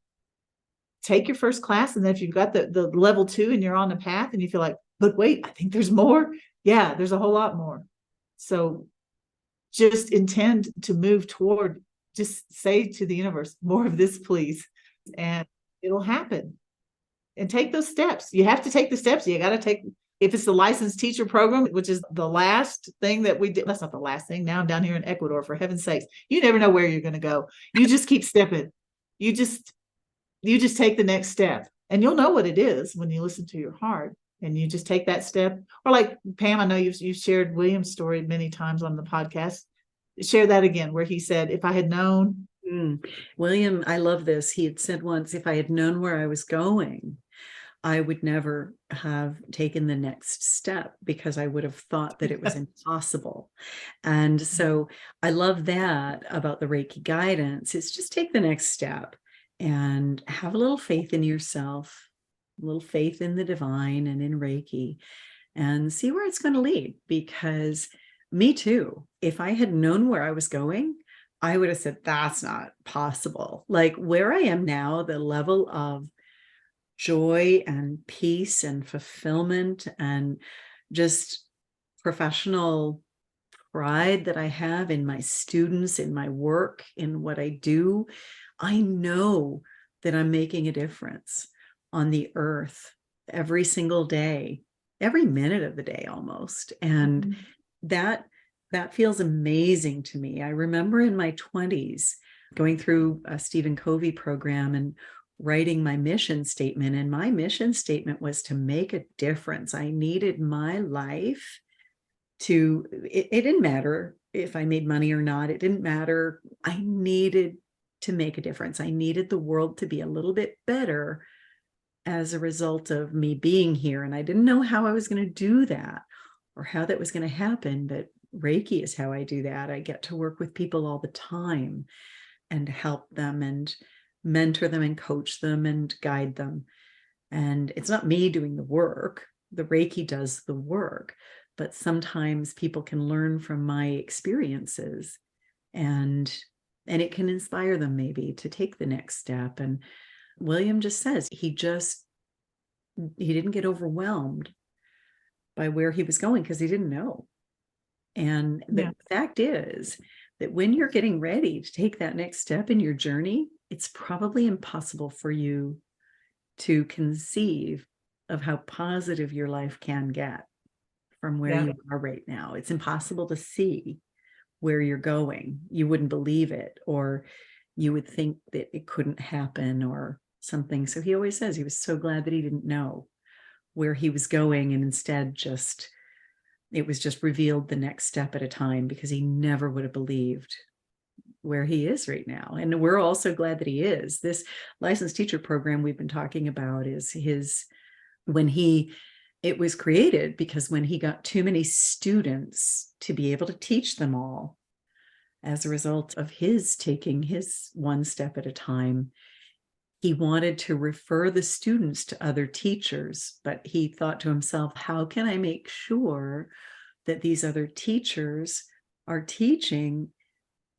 take your first class. And then if you've got the level 2 and you're on the path and you feel like, but wait, I think there's more. Yeah, there's a whole lot more. So just intend to move toward, just say to the universe, more of this, please. And it'll happen. And take those steps. You have to take the steps. You got to take, if it's the licensed teacher program, which is the last thing that we did. That's not the last thing. Now I'm down here in Ecuador, for heaven's sakes. You never know where you're going to go. You just keep stepping. You just take the next step, and you'll know what it is when you listen to your heart, and you just take that step. Or like Pam, I know you've shared William's story many times on the podcast. Share that again, where he said, if I had known. William, I love this. He had said once, if I had known where I was going, I would never have taken the next step, because I would have thought that it was impossible. And so I love that about the Reiki guidance. It's just take the next step and have a little faith in yourself, a little faith in the divine and in Reiki, and see where it's going to lead. Because me too, if I had known where I was going, I would have said, that's not possible. Like where I am now, the level of joy and peace and fulfillment and just professional pride that I have in my students, in my work, in what I do, I know that I'm making a difference on the earth every single day, every minute of the day almost. And that feels amazing to me. I remember in my 20s going through a Stephen Covey program and writing my mission statement. And my mission statement was to make a difference. I needed my life to, it didn't matter if I made money or not. It didn't matter. I needed to make a difference. I needed the world to be a little bit better as a result of me being here. And I didn't know how I was going to do that or how that was going to happen. But Reiki is how I do that. I get to work with people all the time and help them and mentor them and coach them and guide them. And it's not me doing the work. The Reiki does the work, but sometimes people can learn from my experiences, and it can inspire them maybe to take the next step. And William just says he didn't get overwhelmed by where he was going because he didn't know. And the fact is that when you're getting ready to take that next step in your journey, it's probably impossible for you to conceive of how positive your life can get from where you are right now. It's impossible to see where you're going. You wouldn't believe it, or you would think that it couldn't happen or something. So he always says he was so glad that he didn't know where he was going, and instead it was just revealed the next step at a time, because he never would have believed where he is right now. And we're also glad that he is. This licensed teacher program we've been talking about is it was created because when he got too many students to be able to teach them all, as a result of his taking his one step at a time, he wanted to refer the students to other teachers, but he thought to himself, how can I make sure that these other teachers are teaching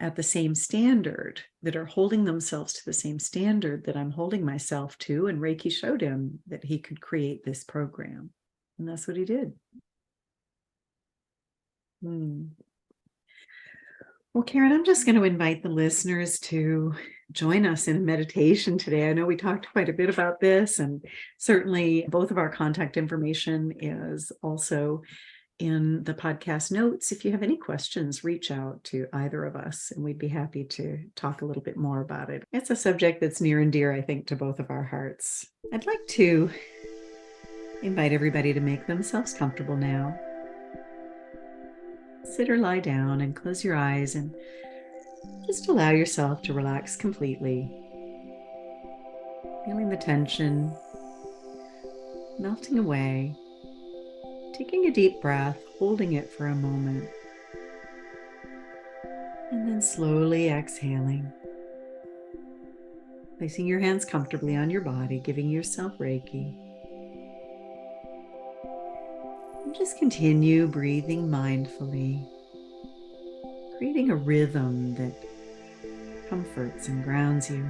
at the same standard, that are holding themselves to the same standard that I'm holding myself to? And Reiki showed him that he could create this program. And that's what he did. Well, Karen, I'm just going to invite the listeners to join us in a meditation today. I know we talked quite a bit about this, and certainly both of our contact information is also in the podcast notes. If you have any questions, reach out to either of us, and we'd be happy to talk a little bit more about it. It's a subject that's near and dear, I think, to both of our hearts. I'd like to invite everybody to make themselves comfortable now. Sit or lie down and close your eyes and just allow yourself to relax completely. Feeling the tension melting away. Taking a deep breath, holding it for a moment, and then slowly exhaling. Placing your hands comfortably on your body, giving yourself Reiki. And just continue breathing mindfully, creating a rhythm that comforts and grounds you.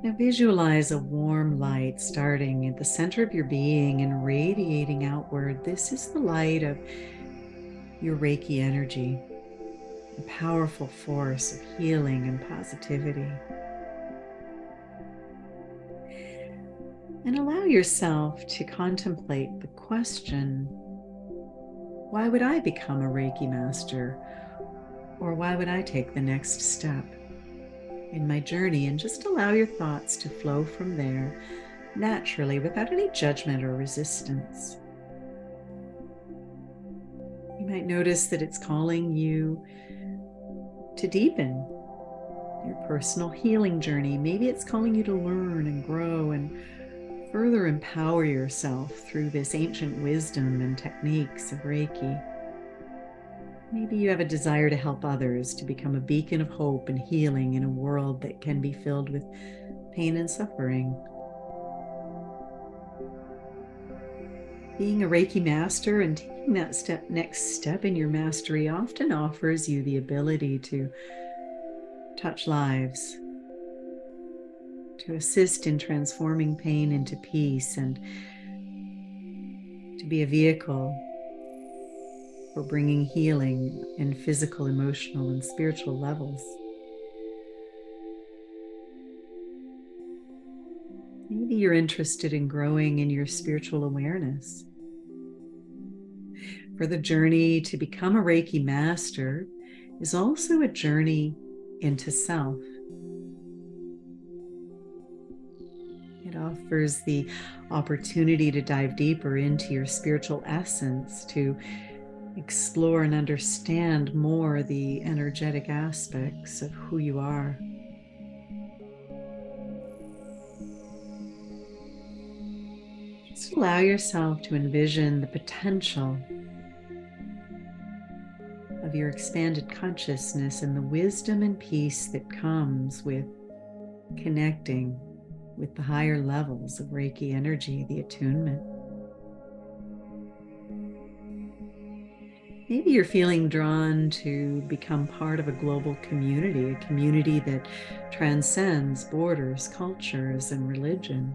Now visualize a warm light starting at the center of your being and radiating outward. This is the light of your Reiki energy, a powerful force of healing and positivity. And allow yourself to contemplate the question, why would I become a Reiki master? Or why would I take the next step in my journey? And just allow your thoughts to flow from there naturally without any judgment or resistance. You might notice that it's calling you to deepen your personal healing journey. Maybe it's calling you to learn and grow and further empower yourself through this ancient wisdom and techniques of Reiki. Maybe you have a desire to help others to become a beacon of hope and healing in a world that can be filled with pain and suffering. Being a Reiki master and taking that next step in your mastery often offers you the ability to touch lives, to assist in transforming pain into peace, and to be a vehicle for bringing healing in physical, emotional, and spiritual levels. Maybe you're interested in growing in your spiritual awareness. For the journey to become a Reiki master is also a journey into self. It offers the opportunity to dive deeper into your spiritual essence, to explore and understand more the energetic aspects of who you are. Just allow yourself to envision the potential of your expanded consciousness and the wisdom and peace that comes with connecting with the higher levels of Reiki energy, the attunement. Maybe you're feeling drawn to become part of a global community, a community that transcends borders, cultures, and religion.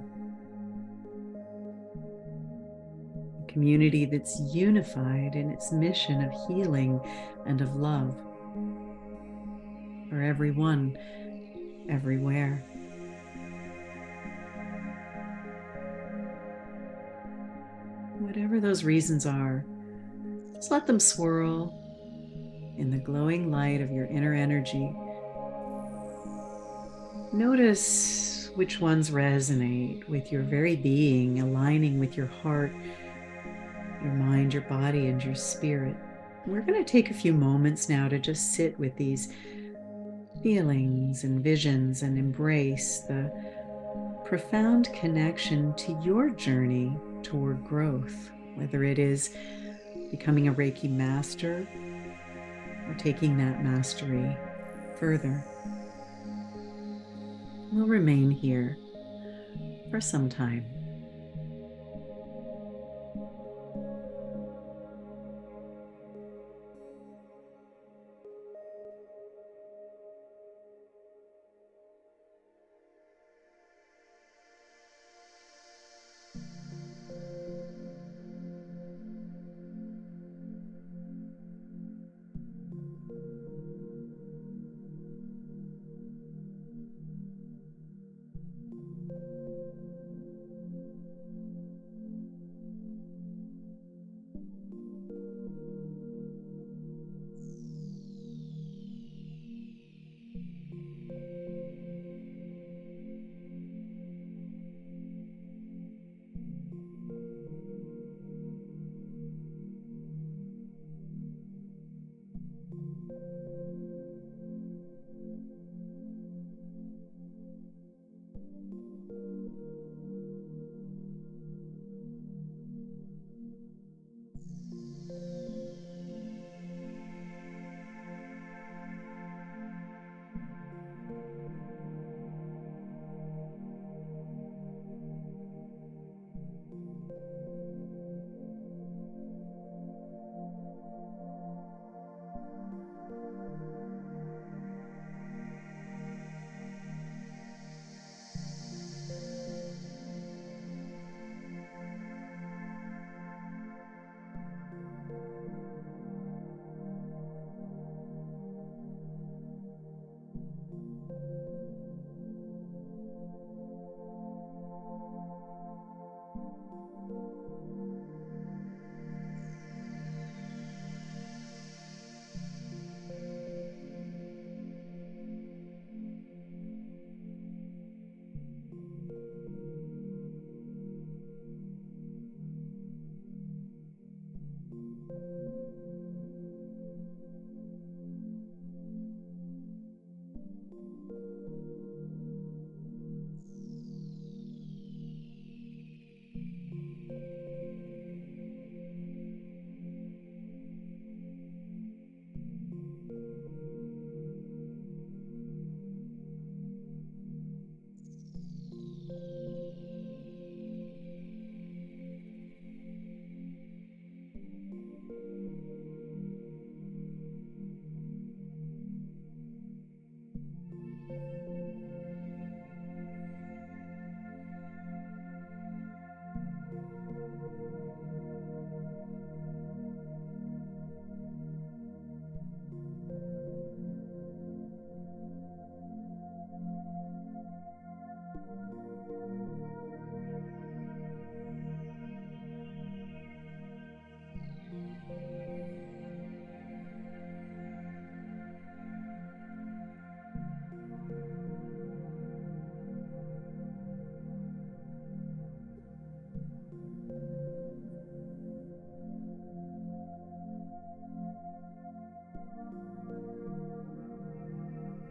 A community that's unified in its mission of healing and of love for everyone, everywhere. Whatever those reasons are, just let them swirl in the glowing light of your inner energy. Notice which ones resonate with your very being, aligning with your heart, your mind, your body, and your spirit. We're going to take a few moments now to just sit with these feelings and visions and embrace the profound connection to your journey toward growth, whether it is becoming a Reiki master or taking that mastery further. We'll remain here for some time.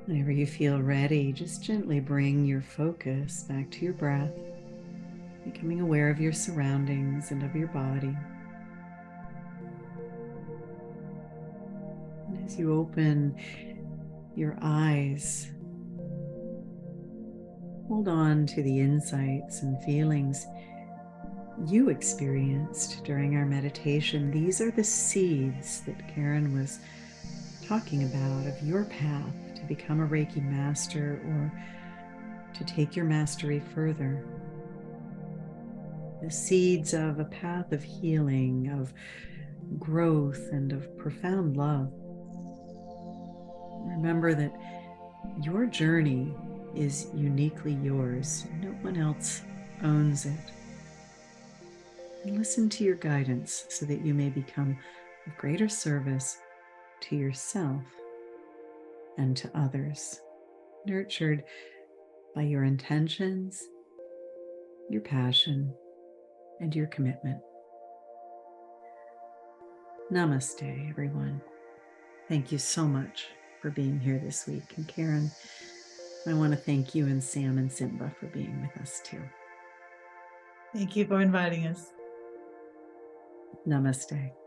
Whenever you feel ready, just gently bring your focus back to your breath, becoming aware of your surroundings and of your body. And as you open your eyes, hold on to the insights and feelings you experienced during our meditation. These are the seeds that Karen was talking about of your path to become a Reiki master or to take your mastery further. The seeds of a path of healing, of growth, and of profound love. Remember that your journey is uniquely yours. No one else owns it. And listen to your guidance so that you may become of greater service to yourself and to others, nurtured by your intentions, your passion, and your commitment. Namaste, everyone. Thank you so much for being here this week. And Karen, I want to thank you and Sam and Simba for being with us too. Thank you for inviting us. Namaste.